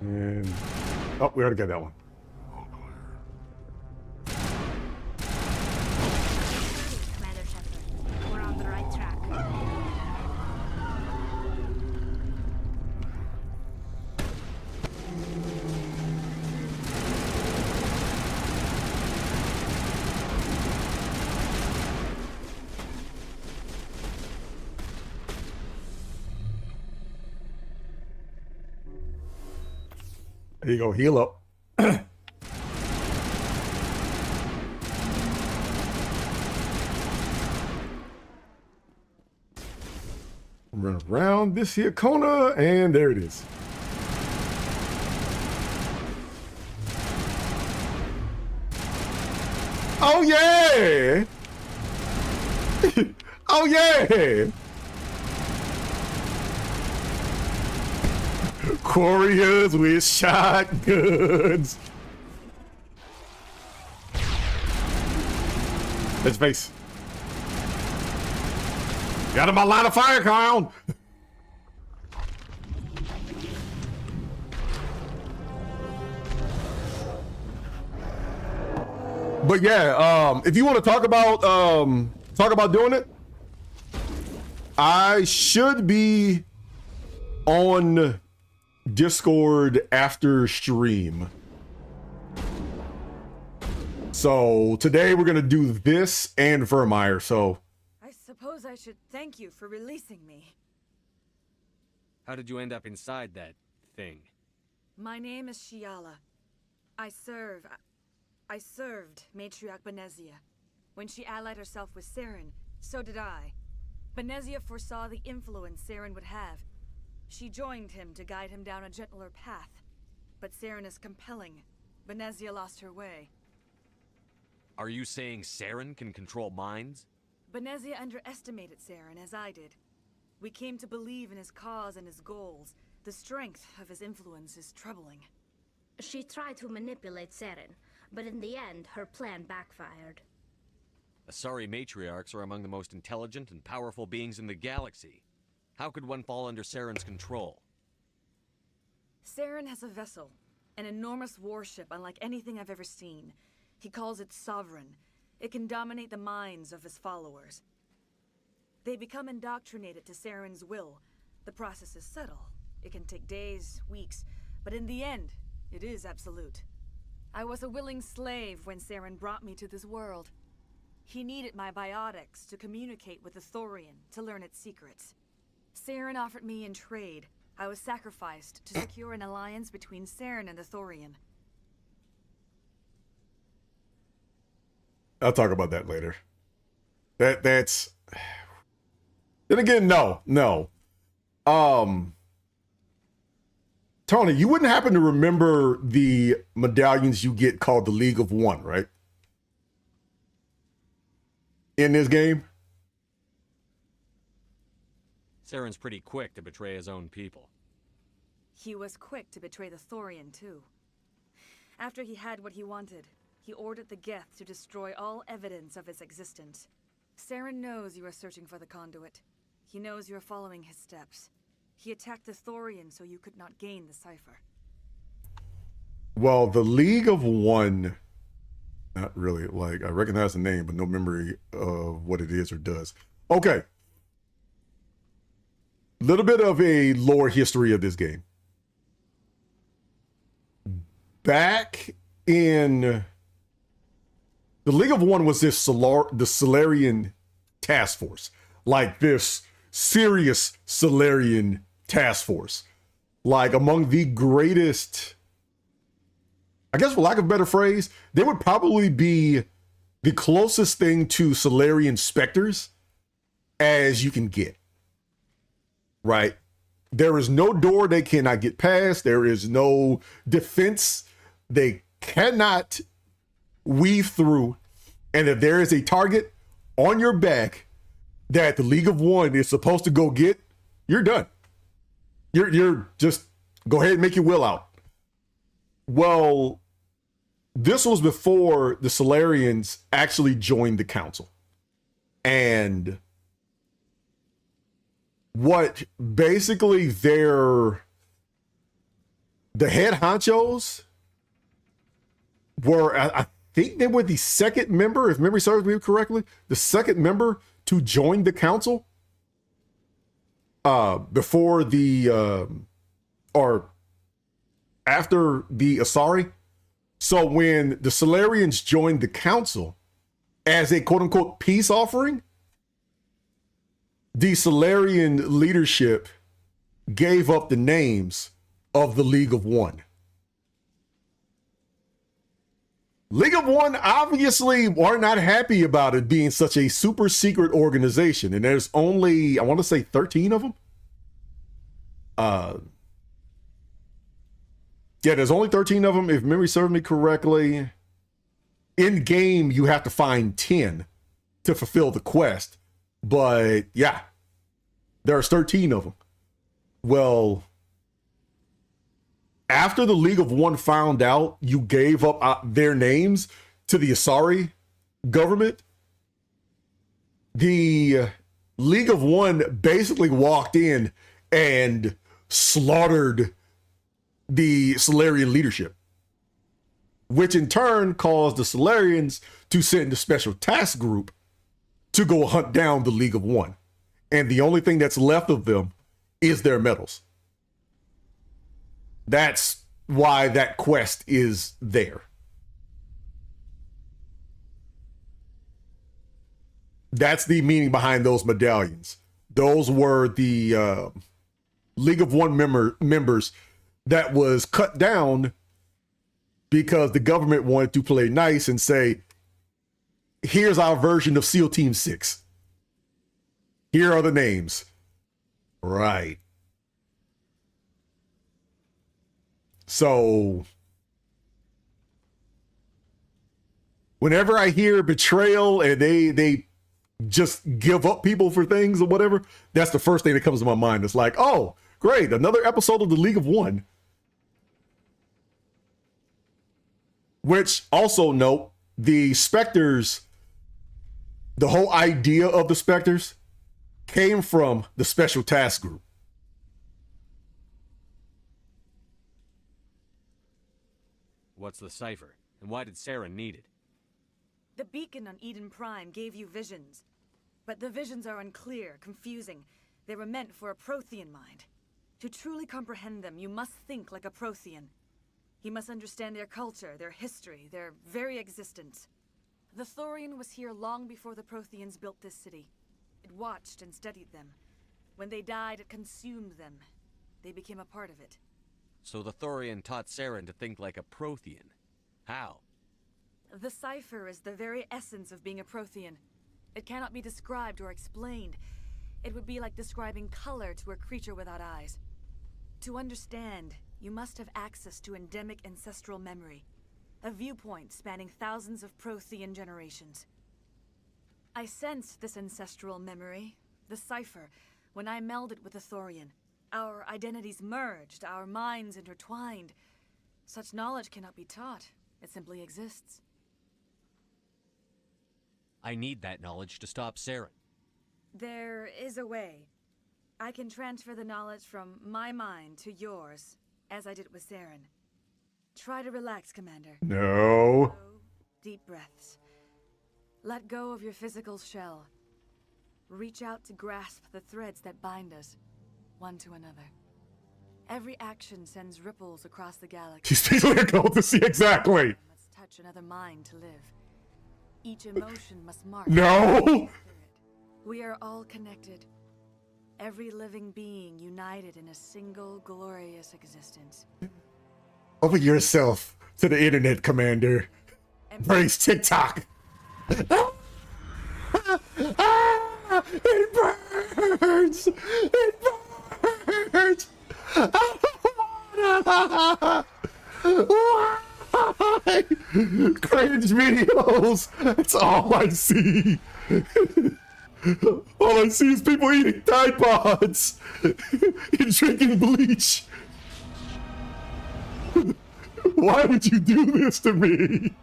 And oh, we already got that one. Commander Shepard. We're on the right track. There you go, heal up. Run around this here corner, and there it is. Oh yeah! Oh yeah! Warriors with shotguns. Let's face. Got him my line of fire, clown. But yeah, if you want to talk about doing it, I should be on Discord after stream. So today we're gonna do this and Vermeer. So I suppose I should thank you for releasing me. How did you end up inside that thing? My name is Shiala. I served Matriarch Benezia. When she allied herself with Saren, so did I. Benezia foresaw the influence Saren would have. She joined him to guide him down a gentler path. But Saren is compelling. Benezia lost her way. Are you saying Saren can control minds? Benezia underestimated Saren, as I did. We came to believe in his cause and his goals. The strength of his influence is troubling. She tried to manipulate Saren, but in the end, her plan backfired. Asari matriarchs are among the most intelligent and powerful beings in the galaxy. How could one fall under Saren's control? Saren has a vessel, an enormous warship unlike anything I've ever seen. He calls it Sovereign. It can dominate the minds of his followers. They become indoctrinated to Saren's will. The process is subtle. It can take days, weeks, but in the end, it is absolute. I was a willing slave when Saren brought me to this world. He needed my biotics to communicate with the Thorian, to learn its secrets. Saren offered me in trade. I was sacrificed to secure an alliance between Saren and the Thorian. I'll talk about that later. That's then again, no. Tony, you wouldn't happen to remember the medallions you get called the League of One, right? In this game? Saren's pretty quick to betray his own people. He was quick to betray the Thorian, too. After he had what he wanted, he ordered the Geth to destroy all evidence of its existence. Saren knows you are searching for the conduit. He knows you are following his steps. He attacked the Thorian so you could not gain the cipher. Well, the League of One, not really. Like, I recognize the name, but no memory of what it is or does. Okay. Little bit of a lore history of this game. Back in the League of One was this the Solarian task force, like this serious Solarian task force, like among the greatest, I guess for lack of a better phrase, they would probably be the closest thing to Solarian specters as you can get, right? There is no door they cannot get past. There is no defense they cannot weave through. And if there is a target on your back that the League of One is supposed to go get, you're done. You're just go ahead and make your will out. Well, this was before the Solarians actually joined the council. And what basically their the head honchos were, I think they were the second member, if memory serves me correctly, the second member to join the council before the, or after the Asari. So when the Salarians joined the council as a quote unquote peace offering, the Salarian leadership gave up the names of the League of One. League of One obviously are not happy about it being such a super secret organization. And there's only, I want to say 13 of them. Yeah, there's only 13 of them. If memory serves me correctly, in game, you have to find 10 to fulfill the quest. But yeah, there's 13 of them. Well, after the League of One found out you gave up their names to the Asari government, the League of One basically walked in and slaughtered the Salarian leadership, which in turn caused the Salarians to send a special task group to go hunt down the League of One. And the only thing that's left of them is their medals. That's why that quest is there. That's the meaning behind those medallions. Those were the League of One members that was cut down because the government wanted to play nice and say, here's our version of SEAL Team 6. Here are the names. Right. So whenever I hear betrayal and they just give up people for things or whatever, that's the first thing that comes to my mind. It's like, oh, great, another episode of the League of One. Which also note, the Spectres, the whole idea of the Spectres came from the Special Task Group. What's the cipher? And why did Saren need it? The beacon on Eden Prime gave you visions. But the visions are unclear, confusing. They were meant for a Prothean mind. To truly comprehend them, you must think like a Prothean. You must understand their culture, their history, their very existence. The Thorian was here long before the Protheans built this city. It watched and studied them. When they died, it consumed them. They became a part of it. So the Thorian taught Saren to think like a Prothean. How? The cipher is the very essence of being a Prothean. It cannot be described or explained. It would be like describing color to a creature without eyes. To understand, you must have access to endemic ancestral memory. A viewpoint spanning thousands of Prothean generations. I sensed this ancestral memory, the cipher, when I melded with the Thorian. Our identities merged, our minds intertwined. Such knowledge cannot be taught. It simply exists. I need that knowledge to stop Saren. There is a way. I can transfer the knowledge from my mind to yours, as I did with Saren. Try to relax, Commander. No. Deep breaths. Let go of your physical shell. Reach out to grasp the threads that bind us, one to another. Every action sends ripples across the galaxy. She's basically a goal to see exactly. Must touch another mind to live. Each emotion must mark. No! We are all connected. Every living being united in a single glorious existence. Open yourself to the internet, Commander. Praise TikTok. It burns! It burns! Why? Cringe videos. That's all I see. All I see is people eating Tide Pods and drinking bleach. Why would you do this to me?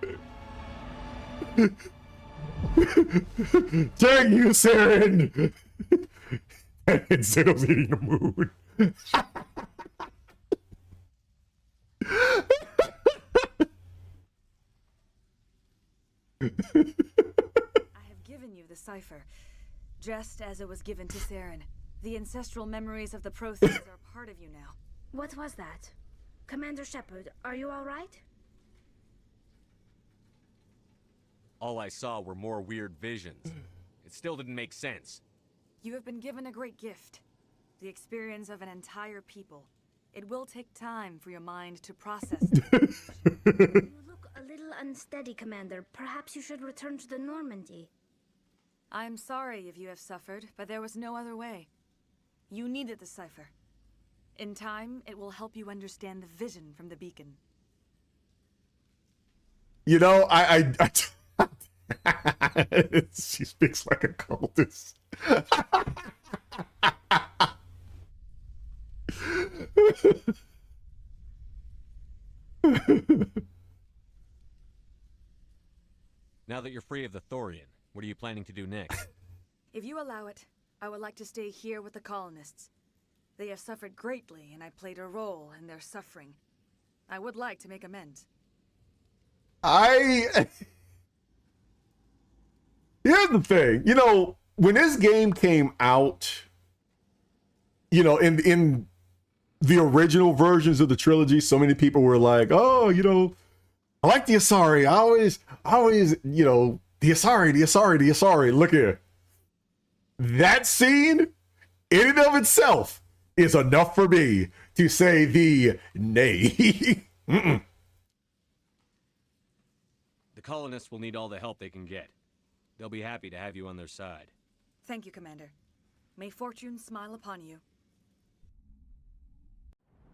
Dang you, Saren! And Zeno's eating the moon. I have given you the cipher, just as it was given to Saren. The ancestral memories of the Protheans are part of you now. What was that? Commander Shepard, are you all right? All I saw were more weird visions. It still didn't make sense. You have been given a great gift. The experience of an entire people. It will take time for your mind to process. You look a little unsteady, Commander. Perhaps you should return to the Normandy. I'm sorry if you have suffered, but there was no other way. You needed the cipher. In time, it will help you understand the vision from the beacon. You know, she speaks like a cultist. Now that you're free of the Thorian, what are you planning to do next? If you allow it, I would like to stay here with the colonists. They have suffered greatly, and I played a role in their suffering. I would like to make amends. Here's the thing. You know, when this game came out, you know, in the original versions of the trilogy, so many people were like, oh, you know, I like the Asari. I always, you know, the Asari. Look here. That scene, in and of itself, is enough for me to say the nay. The colonists will need all the help they can get. They'll be happy to have you on their side. Thank you, Commander. May fortune smile upon you.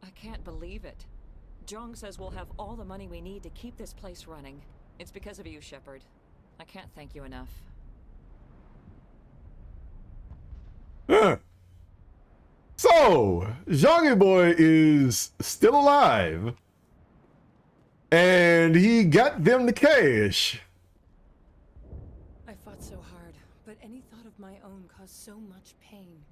I can't believe it. Jong says we'll have all the money we need to keep this place running. It's because of you, Shepard. I can't thank you enough. So, Zhongy Boy is still alive. And he got them the cash. I fought so hard, but any thought of my own caused so much pain.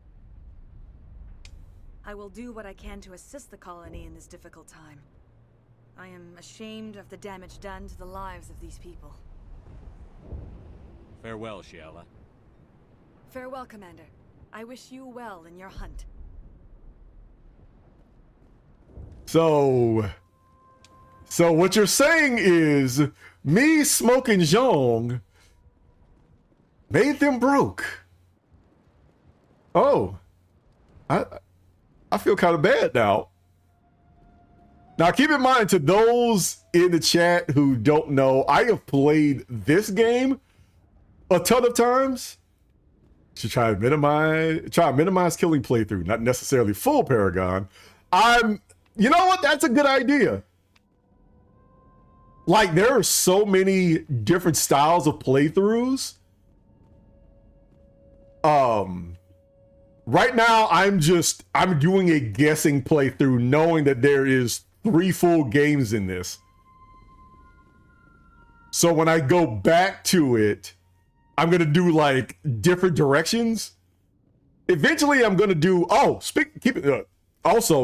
I will do what I can to assist the colony in this difficult time. I am ashamed of the damage done to the lives of these people. Farewell, Shiala. Farewell, Commander. I wish you well in your hunt. So what you're saying is me smoking Zhong made them broke. Oh, I feel kind of bad now. Now, keep in mind, to those in the chat who don't know, I have played this game a ton of times to try to minimize killing playthrough, not necessarily full Paragon. You know what? That's a good idea. Like, there are so many different styles of playthroughs. Right now, I'm doing a guessing playthrough, knowing that there is 3 full games in this. So when I go back to it, I'm gonna do like different directions. Eventually, I'm gonna do. Also,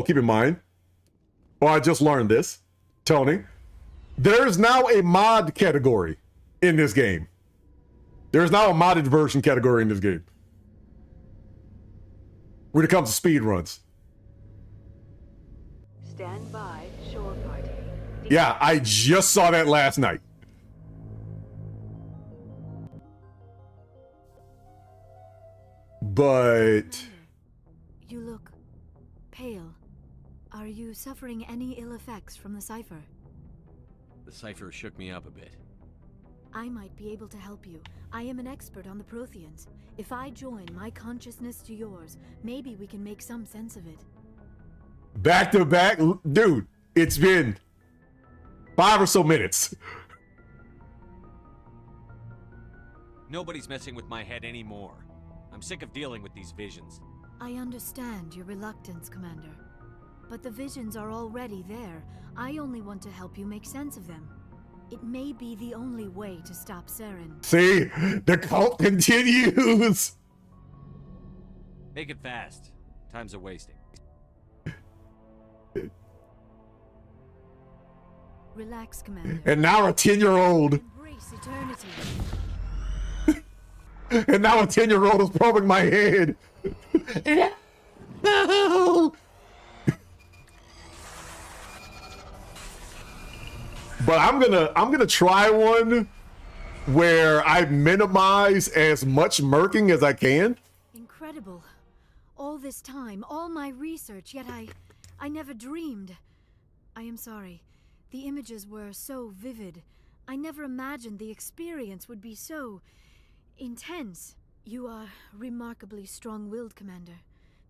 keep in mind. I just learned this, Tony. There's now a mod category in this game. There's now a modded version category in this game when it comes to speed runs. Stand by, shore party. Yeah, I just saw that last night. But You look pale. Are you suffering any ill effects from the cipher? The cipher shook me up a bit. I might be able to help you. I am an expert on the Protheans. If I join my consciousness to yours, maybe we can make some sense of it. back to back, dude, it's been 5 or so minutes. Nobody's messing with my head anymore. I'm sick of dealing with these visions. I understand your reluctance, Commander. But the visions are already there. I only want to help you make sense of them. It may be the only way to stop Saren. See, the cult continues. Make it fast. Time's a wasting. Relax, Commander. And now a 10-year-old. Embrace eternity. And now a 10-year-old is probing my head. No. But I'm gonna try one where I minimize as much murking as I can. Incredible. All this time, all my research, yet I never dreamed. I am sorry. The images were so vivid. I never imagined the experience would be so intense. You are remarkably strong-willed, Commander.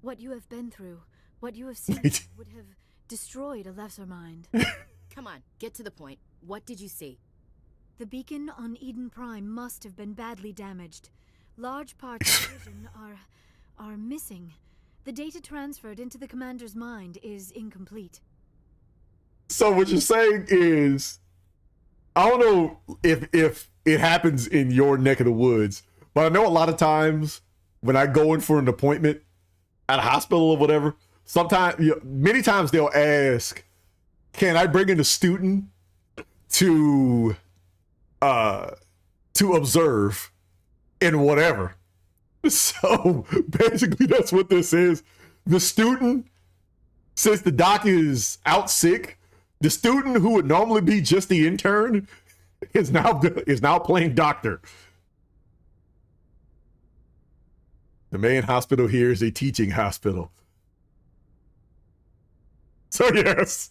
What you have been through, what you have seen, would have destroyed a lesser mind. Come on, get to the point. What did you see? The beacon on Eden Prime must have been badly damaged. Large parts of vision are missing. The data transferred into the commander's mind is incomplete. So what you're saying is, I don't know if it happens in your neck of the woods, but I know a lot of times when I go in for an appointment at a hospital or whatever, many times they'll ask, can I bring in a student to observe in whatever? So basically that's what this is. The student, since the doc is out sick, the student who would normally be just the intern is now playing doctor. The main hospital here is a teaching hospital. So yes.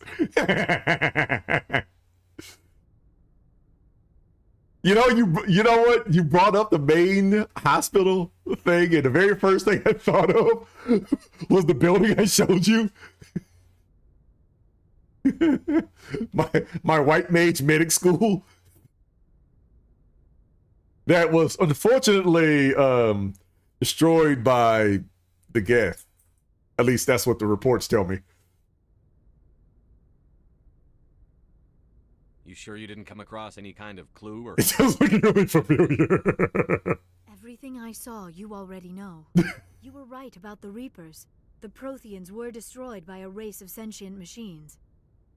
You know what? You brought up the main hospital thing, and the very first thing I thought of was the building I showed you. my white mage medic school. That was unfortunately destroyed by the Geth. At least that's what the reports tell me. You sure you didn't come across any kind of clue or... It sounds like really familiar. Everything I saw, you already know. You were right about the Reapers. The Protheans were destroyed by a race of sentient machines.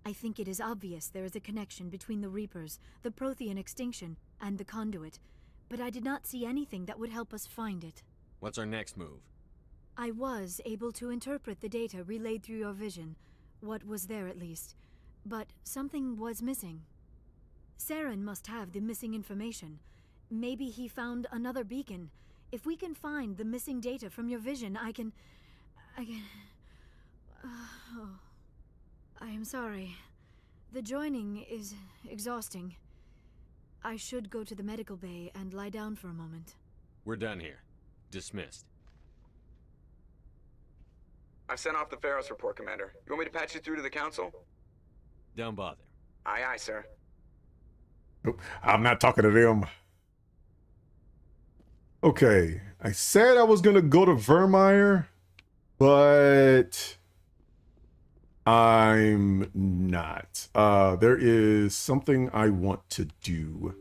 I think it is obvious there is a connection between the Reapers, the Prothean extinction, and the Conduit, but I did not see anything that would help us find it. What's our next move? I was able to interpret the data relayed through your vision, what was there at least, but something was missing. Saren must have the missing information. Maybe he found another beacon. If we can find the missing data from your vision, I can... Oh. I am sorry. The joining is exhausting. I should go to the medical bay and lie down for a moment. We're done here. Dismissed. I've sent off the Faros report, Commander. You want me to patch you through to the Council? Don't bother. Aye, aye, sir. Nope, I'm not talking to them. Okay, I said I was gonna go to Vermeer, but I'm not. There is something I want to do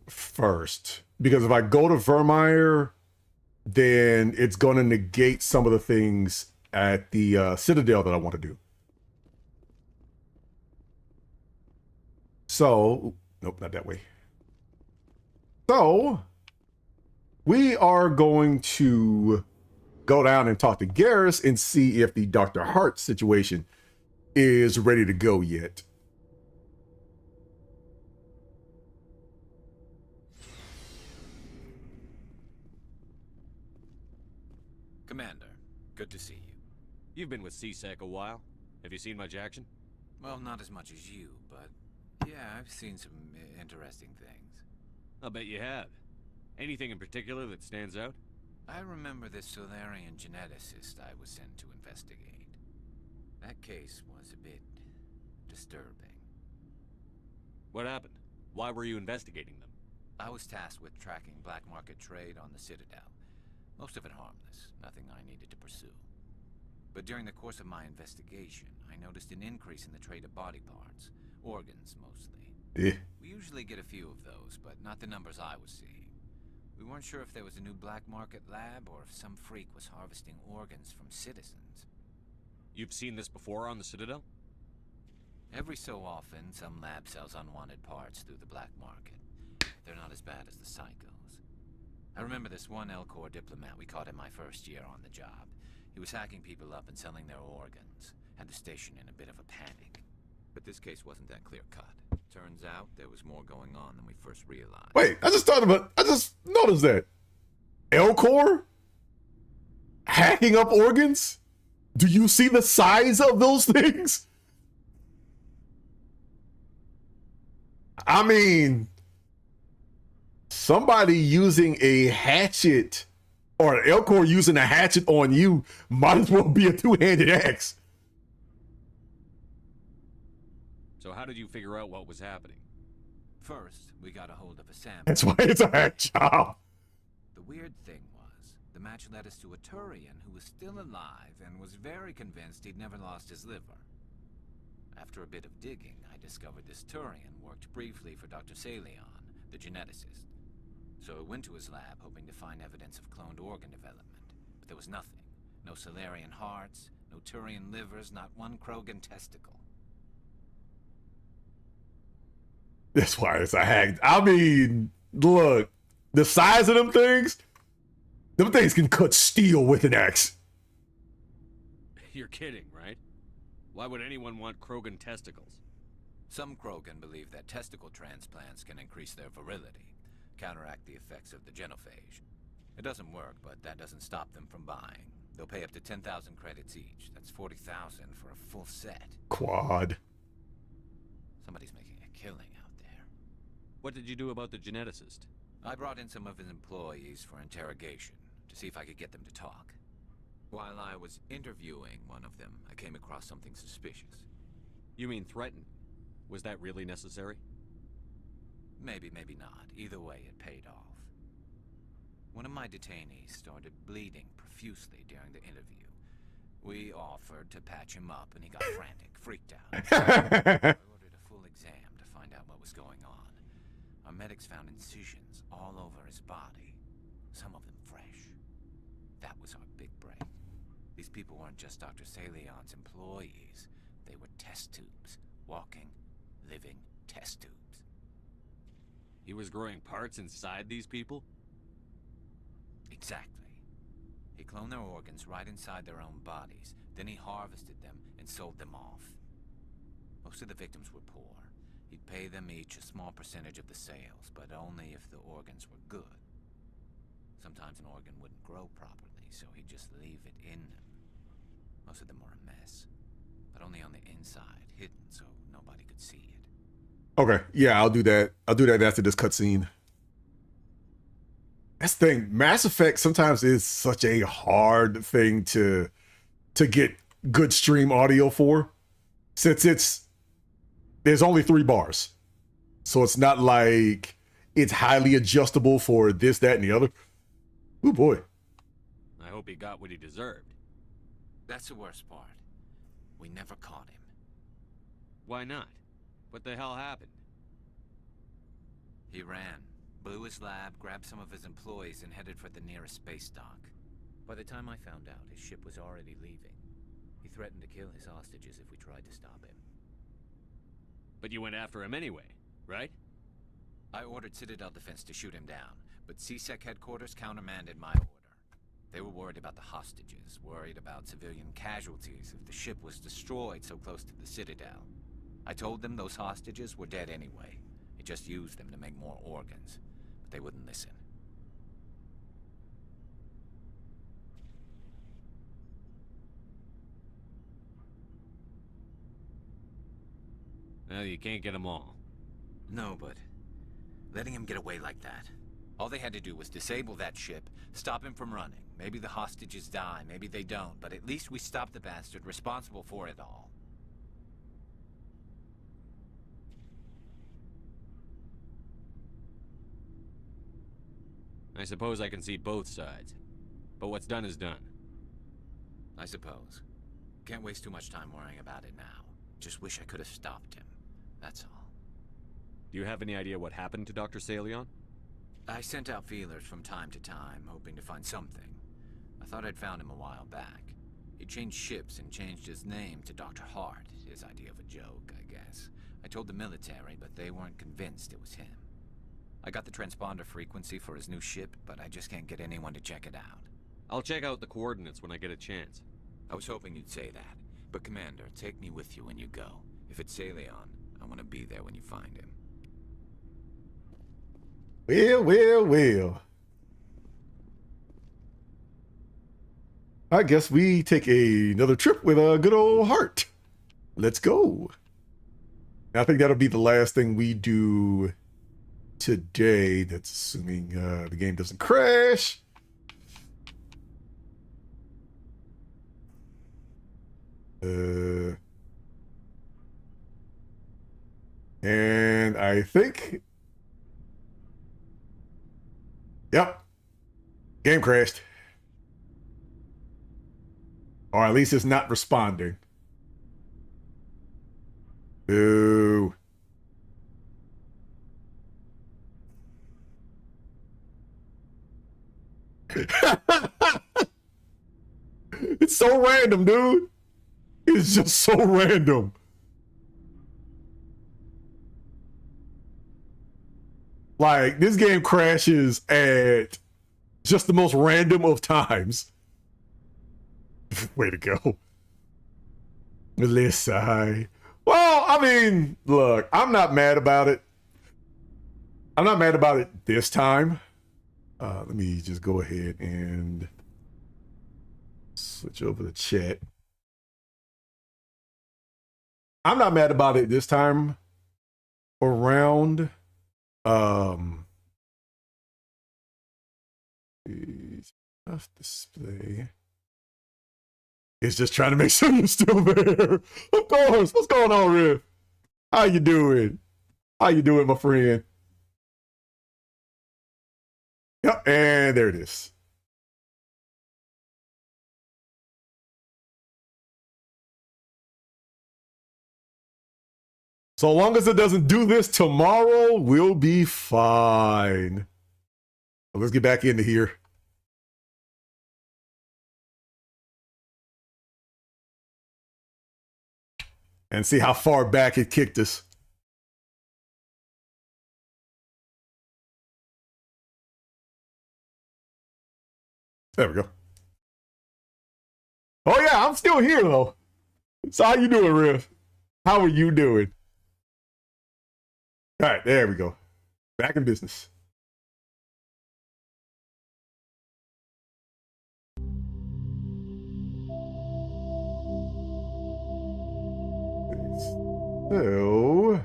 first, because if I go to Vermeer, then it's going to negate some of the things at the Citadel that I want to do. So, nope, not that way. So, we are going to go down and talk to Garrus and see if the Dr. Hart situation is ready to go yet. Commander, good to see you. You've been with CSEC a while. Have you seen much action? Well, not as much as you, but yeah, I've seen some interesting things. I'll bet you have. Anything in particular that stands out? I remember this Solarian geneticist I was sent to investigate. That case was a bit disturbing. What happened? Why were you investigating them? I was tasked with tracking black market trade on the Citadel. Most of it harmless, nothing I needed to pursue. But during the course of my investigation, I noticed an increase in the trade of body parts, organs mostly. We usually get a few of those, but not the numbers I was seeing. We weren't sure if there was a new black market lab or if some freak was harvesting organs from citizens. You've seen this before on the Citadel? Every so often, some lab sells unwanted parts through the black market. They're not as bad as the psychos. I remember this one Elcor diplomat we caught in my first year on the job. He was hacking people up and selling their organs. Had the station in a bit of a panic. But this case wasn't that clear-cut. Turns out there was more going on than we first realized. Wait, I just noticed that. Elcor? Hacking up organs? Do you see the size of those things? I mean, somebody using a hatchet or an Elcor using a hatchet on you might as well be a two-handed axe. So how did you figure out what was happening? First, we got a hold of a sample. That's why it's a hack job. The weird thing was, the match led us to a Turian who was still alive and was very convinced he'd never lost his liver. After a bit of digging, I discovered this Turian worked briefly for Dr. Salion, the geneticist. So I went to his lab hoping to find evidence of cloned organ development. But there was nothing. No Salarian hearts, no Turian livers, not one Krogan testicle. That's why it's a hack. I mean, look, the size of them things can cut steel with an axe. You're kidding, right? Why would anyone want Krogan testicles? Some Krogan believe that testicle transplants can increase their virility, counteract the effects of the genophage. It doesn't work, but that doesn't stop them from buying. They'll pay up to 10,000 credits each. That's 40,000 for a full set. Quad. Somebody's making a killing out there. What did you do about the geneticist? I brought in some of his employees for interrogation, to see if I could get them to talk. While I was interviewing one of them, I came across something suspicious. You mean threatened? Was that really necessary? Maybe, maybe not. Either way, it paid off. One of my detainees started bleeding profusely during the interview. We offered to patch him up, and he got frantic, freaked out. I ordered a full exam to find out what was going on. Our medics found incisions all over his body, some of them fresh. That was our big break. These people weren't just Dr. Salion's employees. They were test tubes. Walking, living test tubes. He was growing parts inside these people? Exactly. He cloned their organs right inside their own bodies. Then he harvested them and sold them off. Most of the victims were poor. He'd pay them each a small percentage of the sales, but only if the organs were good. Sometimes an organ wouldn't grow properly, so he'd just leave it in them. Most of them were a mess, but only on the inside, hidden so nobody could see it. Okay, yeah, I'll do that. I'll do that after this cutscene. That's the thing. Mass Effect sometimes is such a hard thing to get good stream audio for, since there's only 3 bars. So it's not like it's highly adjustable for this, that, and the other. Ooh, boy. I hope he got what he deserved. That's the worst part. We never caught him. Why not? What the hell happened? He ran, blew his lab, grabbed some of his employees, and headed for the nearest space dock. By the time I found out, his ship was already leaving. He threatened to kill his hostages if we tried to stop him. But you went after him anyway, right? I ordered Citadel Defense to shoot him down, but CSEC headquarters countermanded my order. They were worried about the hostages, worried about civilian casualties if the ship was destroyed so close to the Citadel. I told them those hostages were dead anyway. He just used them to make more organs, but they wouldn't listen. Well, you can't get them all. No, but letting him get away like that. All they had to do was disable that ship, stop him from running. Maybe the hostages die, maybe they don't, but at least we stopped the bastard responsible for it all. I suppose I can see both sides. But what's done is done. I suppose. Can't waste too much time worrying about it now. Just wish I could have stopped him. That's all. Do you have any idea what happened to Dr. Salion? I sent out feelers from time to time, hoping to find something. I thought I'd found him a while back. He'd changed ships and changed his name to Dr. Hart. His idea of a joke, I guess. I told the military, but they weren't convinced it was him. I got the transponder frequency for his new ship, but I just can't get anyone to check it out. I'll check out the coordinates when I get a chance. I was hoping you'd say that. But Commander, take me with you when you go. If it's Saleon, I want to be there when you find him. Well. I guess we take another trip with a good old Hart. Let's go. I think that'll be the last thing we do today. That's assuming the game doesn't crash. And I think, yep, game crashed. Or at least it's not responding. Boo. It's so random, dude. It's just so random. Like, this game crashes at just the most random of times. Way to go. Listen. Well, I mean, look, I'm not mad about it. I'm not mad about it this time. Let me just go ahead and switch over to chat. I'm not mad about it this time around. Stuff display. It's just trying to make sure you're still there. Of course. What's going on, Riff? How you doing? How you doing, my friend? Yep, and there it is. So long as it doesn't do this tomorrow, we'll be fine. Let's get back into here. And see how far back it kicked us. There we go. Oh yeah, I'm still here though. So how you doing, Riff? How are you doing? All right, there we go. Back in business. So,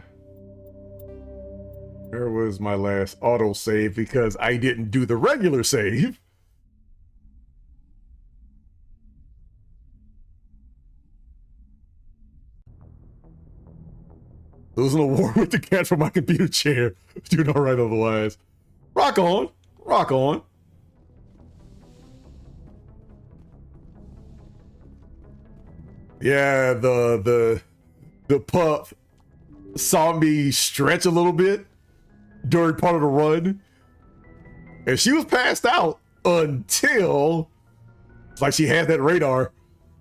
where was my last auto save because I didn't do the regular save? Losing a war with the cat from my computer chair. Doing all right otherwise. Rock on. Rock on. Yeah, the pup saw me stretch a little bit during part of the run. And she was passed out until it's like she had that radar.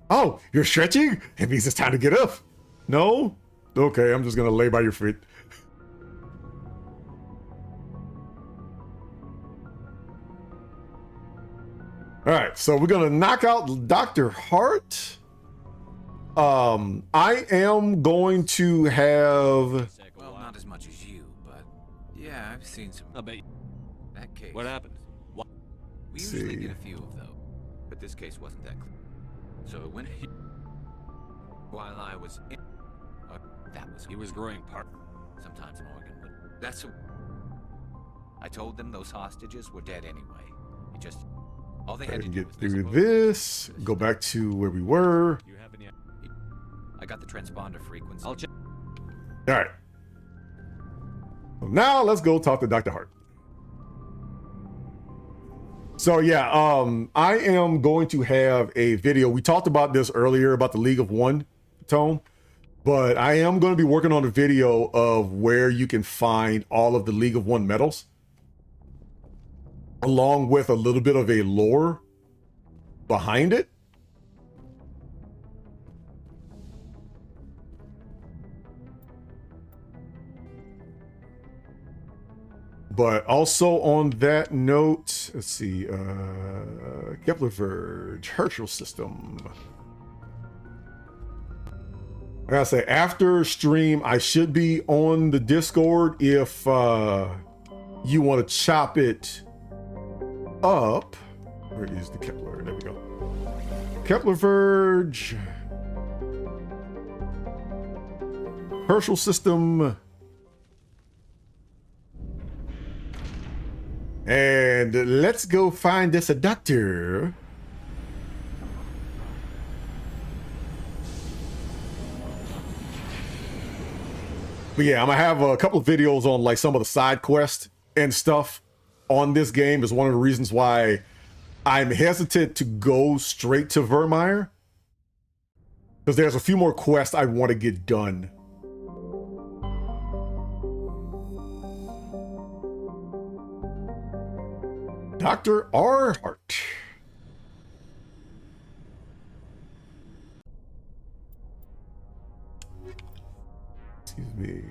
Oh, you're stretching? It means it's time to get up. No? Okay, I'm just gonna lay by your feet. All right, so we're gonna knock out Dr. Hart. I am going to have. Well, not as much as you, but yeah, I've seen some. I bet. That case. What happened? What? We usually get a few of those, but this case wasn't that clear. So it went while I was in. That was. He was growing part. Sometimes an organ, but that's. I told them those hostages were dead anyway. It just. All they had to do get was through this. Go back to where we were. You have any? I got the transponder frequency. I'll check. All right. So now let's go talk to Dr. Hart. So yeah, I am going to have a video. We talked about this earlier about the League of One tone, but I am going to be working on a video of where you can find all of the League of One medals, along with a little bit of a lore behind it. But also on that note, let's see, Kepler Verge, Herschel system. I gotta say, after stream, I should be on the Discord if you want to chop it up. Where is the Kepler? There we go. Kepler Verge, Herschel system. And let's go find this adductor. But yeah, I'm gonna have a couple of videos on like some of the side quests and stuff on this game. Is one of the reasons why I'm hesitant to go straight to Vermeer, because there's a few more quests I want to get done. Dr. R. Hart. Excuse me.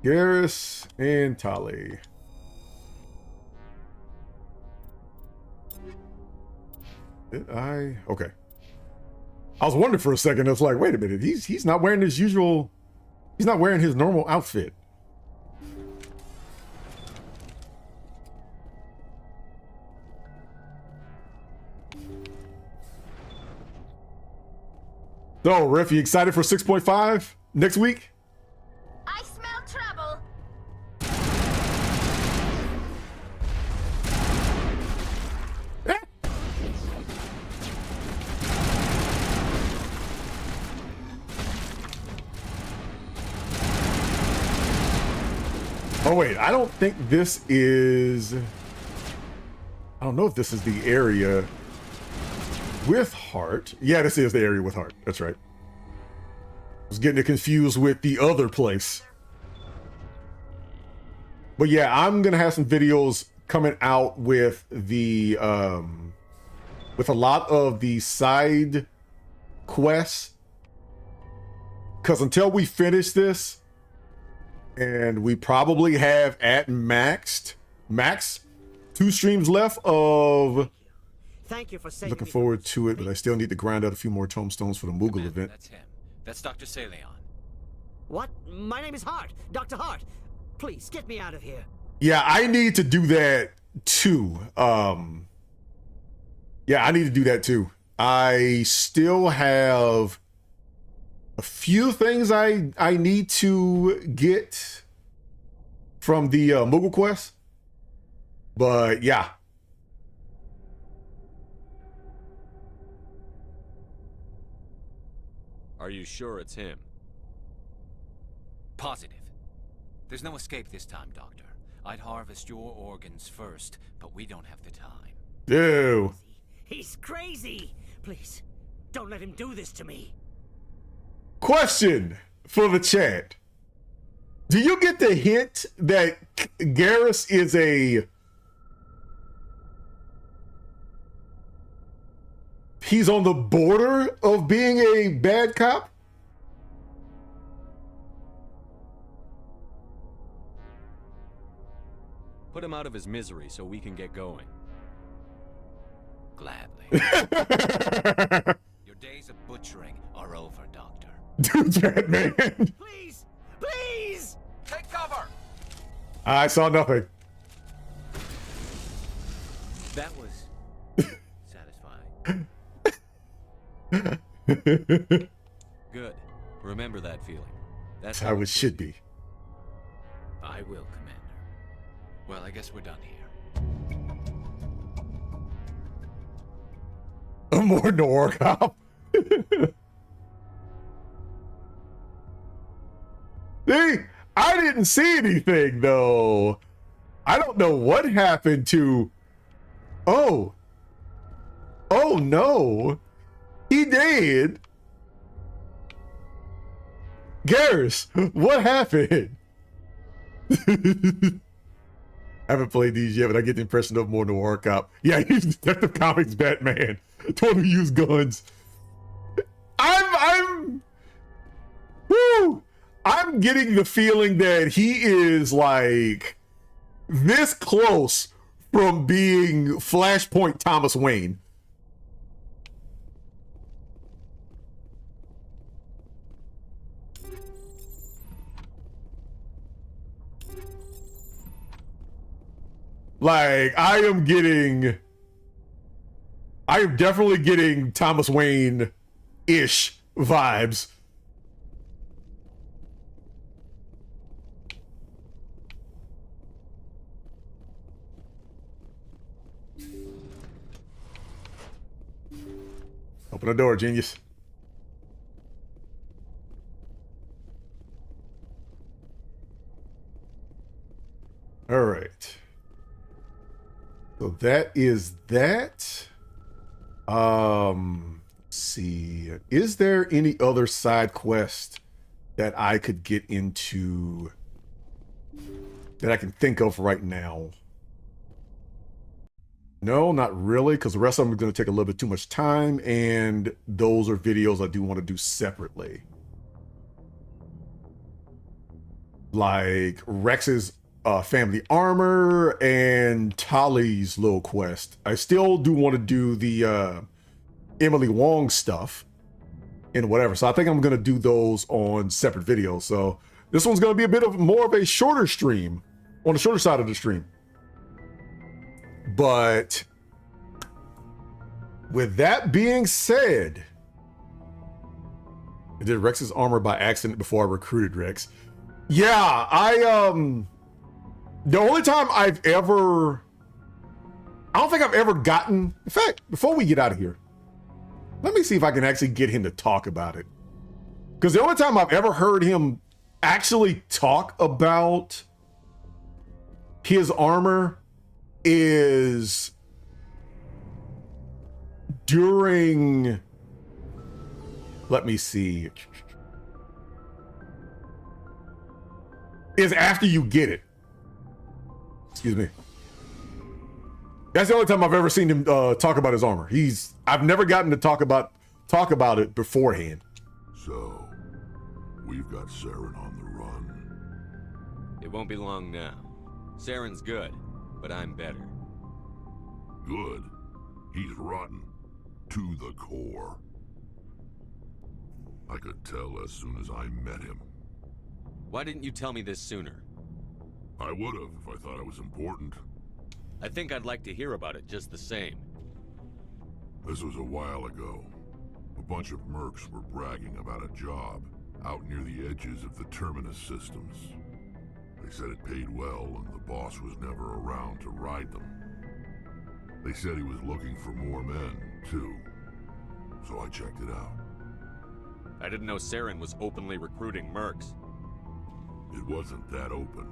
Garrus and Tali. Did I? Okay. I was wondering for a second. It's like, wait a minute. He's not wearing his usual. He's not wearing his normal outfit. So, Riff, you excited for 6.5 next week? I smell trouble. Oh wait, I don't think this is. I don't know if this is the area with Hart. Yeah, this is the area with Hart. That's right. I was getting it confused with the other place. But yeah, I'm gonna have some videos coming out with the with a lot of the side quests. Cause until we finish this, and we probably have at max 2 streams left of. Thank you for saving Looking me forward to it, but I still need to grind out a few more tombstones for the Moogle event. That's him. That's Dr. Saleon. What? My name is Hart. Dr. Hart. Please, get me out of here. Yeah, I need to do that too. Yeah, I need to do that too. I still have a few things I need to get from the Moogle quest. But yeah. Are you sure it's him? Positive. There's no escape this time, Doctor. I'd harvest your organs first, but we don't have the time. Ew. He's crazy. Please, don't let him do this to me. Question for the chat. Do you get the hint that Garrus is a... He's on the border of being a bad cop? Put him out of his misery so we can get going. Gladly. Your days of butchering are over, Doctor. Dude, Batman. Please! Please! Take cover! I saw nothing. That was satisfying. Good. Remember that feeling. That's how it should be. I will, Commander. Well, I guess we're done here. A more noir cop. See, I didn't see anything though. I don't know what happened to. Oh no, he did. Garrus, what happened? I haven't played these yet, but I get the impression of more noir cop. Yeah, he's Detective Comics Batman. The one who used guns. I'm getting the feeling that he is like this close from being Flashpoint Thomas Wayne. Like, I am definitely getting Thomas Wayne-ish vibes. Open the door, genius. All right. So that is that. Let's see. Is there any other side quest that I could get into that I can think of right now? No, not really, because the rest of them are going to take a little bit too much time, and those are videos I do want to do separately. Like Rex's family armor and Tali's little quest. I still do want to do the Emily Wong stuff and whatever. So I think I'm going to do those on separate videos. So this one's going to be a bit of more of a shorter stream, on the shorter side of the stream. But with that being said, I did Rex's armor by accident before I recruited Rex. Yeah, the only time I don't think I've ever gotten, in fact, before we get out of here, let me see if I can actually get him to talk about it. Because the only time I've ever heard him actually talk about his armor is during, let me see, is after you get it. Excuse me. That's the only time I've ever seen him talk about his armor. I've never gotten to talk about it beforehand. So, we've got Saren on the run. It won't be long now. Saren's good, but I'm better. Good? He's rotten. To the core. I could tell as soon as I met him. Why didn't you tell me this sooner? I would have if I thought it was important. I think I'd like to hear about it just the same. This was a while ago. A bunch of mercs were bragging about a job out near the edges of the Terminus systems. They said it paid well and the boss was never around to ride them. They said he was looking for more men, too. So I checked it out. I didn't know Saren was openly recruiting mercs. It wasn't that open,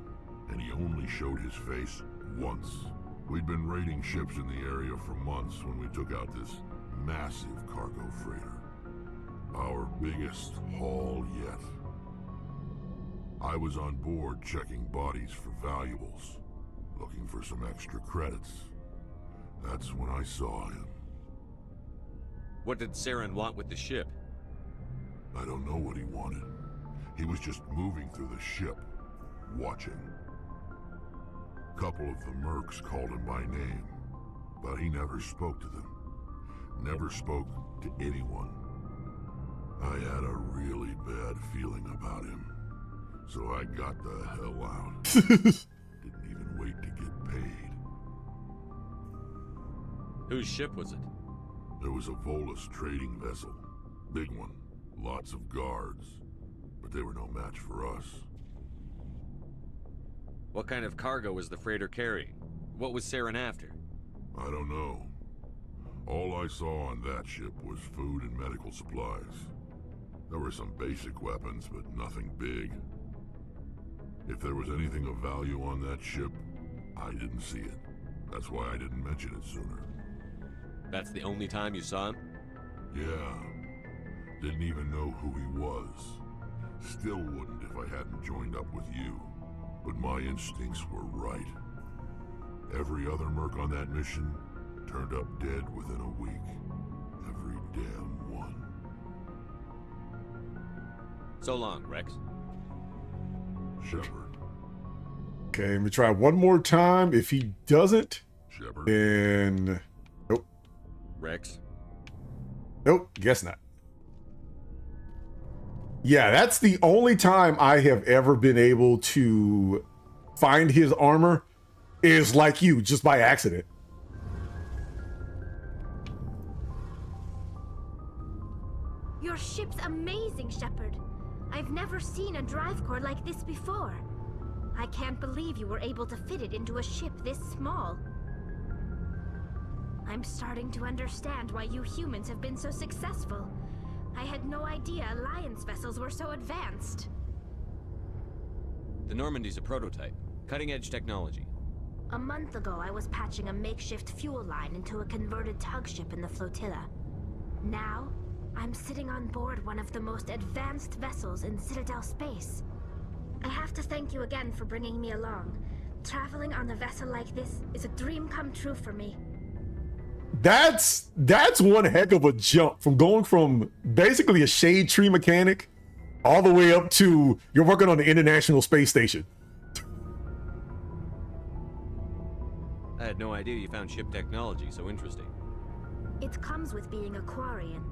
and he only showed his face once. We'd been raiding ships in the area for months when we took out this massive cargo freighter. Our biggest haul yet. I was on board checking bodies for valuables, looking for some extra credits. That's when I saw him. What did Saren want with the ship? I don't know what he wanted. He was just moving through the ship, watching. A couple of the mercs called him by name, but he never spoke to them. Never spoke to anyone. I had a really bad feeling about him, so I got the hell out. Didn't even wait to get paid. Whose ship was it? There was a Volus trading vessel. Big one. Lots of guards. But they were no match for us. What kind of cargo was the freighter carrying? What was Saren after? I don't know. All I saw on that ship was food and medical supplies. There were some basic weapons, but nothing big. If there was anything of value on that ship, I didn't see it. That's why I didn't mention it sooner. That's the only time you saw him? Yeah. Didn't even know who he was. Still wouldn't if I hadn't joined up with you. But my instincts were right. Every other merc on that mission turned up dead within a week. Every damn one. So long, Rex. Shepard. Okay, let me try one more time. If he doesn't, then nope. Rex? Nope, guess not. Yeah, that's the only time I have ever been able to find his armor is like you, just by accident. Your ship's amazing, Shepard. I've never seen a drive core like this before. I can't believe you were able to fit it into a ship this small. I'm starting to understand why you humans have been so successful. I had no idea Alliance vessels were so advanced. The Normandy's a prototype. Cutting-edge technology. A month ago, I was patching a makeshift fuel line into a converted tug ship in the flotilla. Now, I'm sitting on board one of the most advanced vessels in Citadel space. I have to thank you again for bringing me along. Traveling on a vessel like this is a dream come true for me. That's one heck of a jump from going from basically a shade tree mechanic all the way up to you're working on the International Space Station. I had no idea you found ship technology so interesting. It comes with being a Quarian.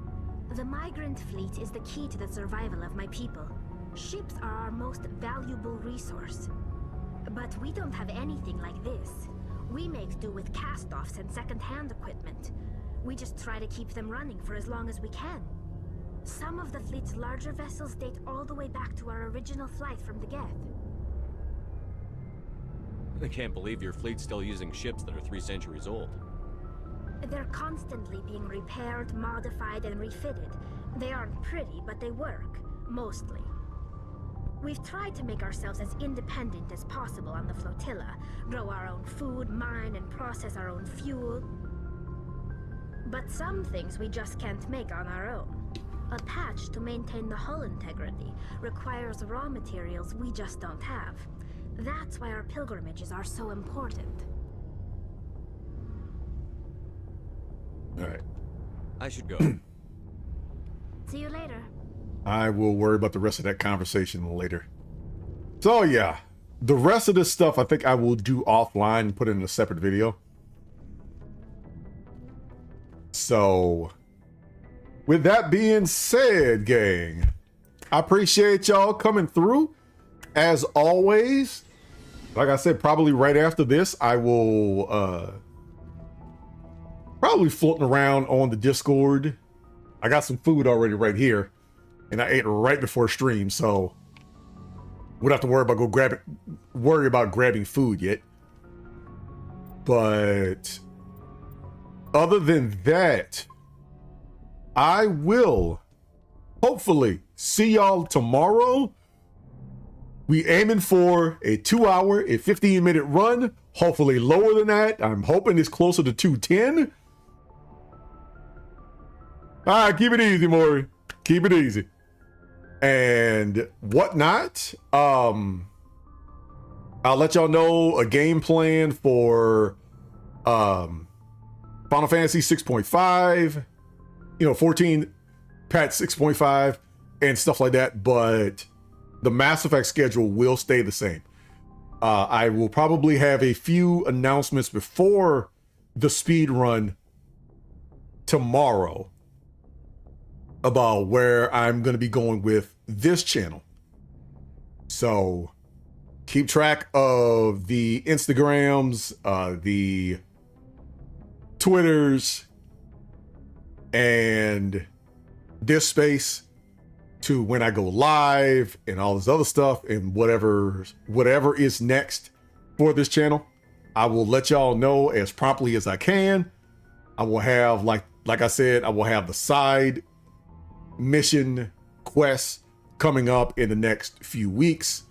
The migrant fleet is the key to the survival of my people. Ships are our most valuable resource. But we don't have anything like this. We make do with cast-offs and second-hand equipment. We just try to keep them running for as long as we can. Some of the fleet's larger vessels date all the way back to our original flight from the Geth. I can't believe your fleet's still using ships that are 3 centuries old. They're constantly being repaired, modified, and refitted. They aren't pretty, but they work. Mostly. We've tried to make ourselves as independent as possible on the flotilla, grow our own food, mine and process our own fuel. But some things we just can't make on our own. A patch to maintain the hull integrity requires raw materials we just don't have. That's why our pilgrimages are so important. All right. I should go. See you later. I will worry about the rest of that conversation later. So yeah, the rest of this stuff I think I will do offline and put it in a separate video. So with that being said, gang, I appreciate y'all coming through. As always, like I said, probably right after this, I will probably floating around on the Discord. I got some food already right here. And I ate right before stream, so we don't have to worry about grabbing food yet. But other than that, I will hopefully see y'all tomorrow. We aiming for a 2-hour, a 15-minute run. Hopefully lower than that. I'm hoping it's closer to 210. All right, keep it easy, Maury. Keep it easy. And whatnot. I'll let y'all know a game plan for Final Fantasy 6.5, 14 patch 6.5 and stuff like that, but the Mass Effect schedule will stay the same. I will probably have a few announcements before the speed run tomorrow about where I'm going to be going with this channel. So keep track of the Instagrams, the Twitters, and this space to when I go live and all this other stuff and whatever is next for this channel. I will let y'all know as promptly as I can. I will have, like I said, I will have the side mission quests coming up in the next few weeks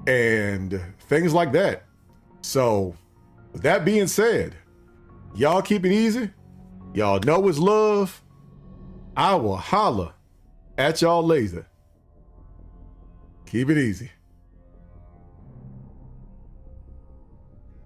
and things like that. So with that being said, y'all keep it easy. Y'all know it's love. I will holla at y'all later. Keep it easy.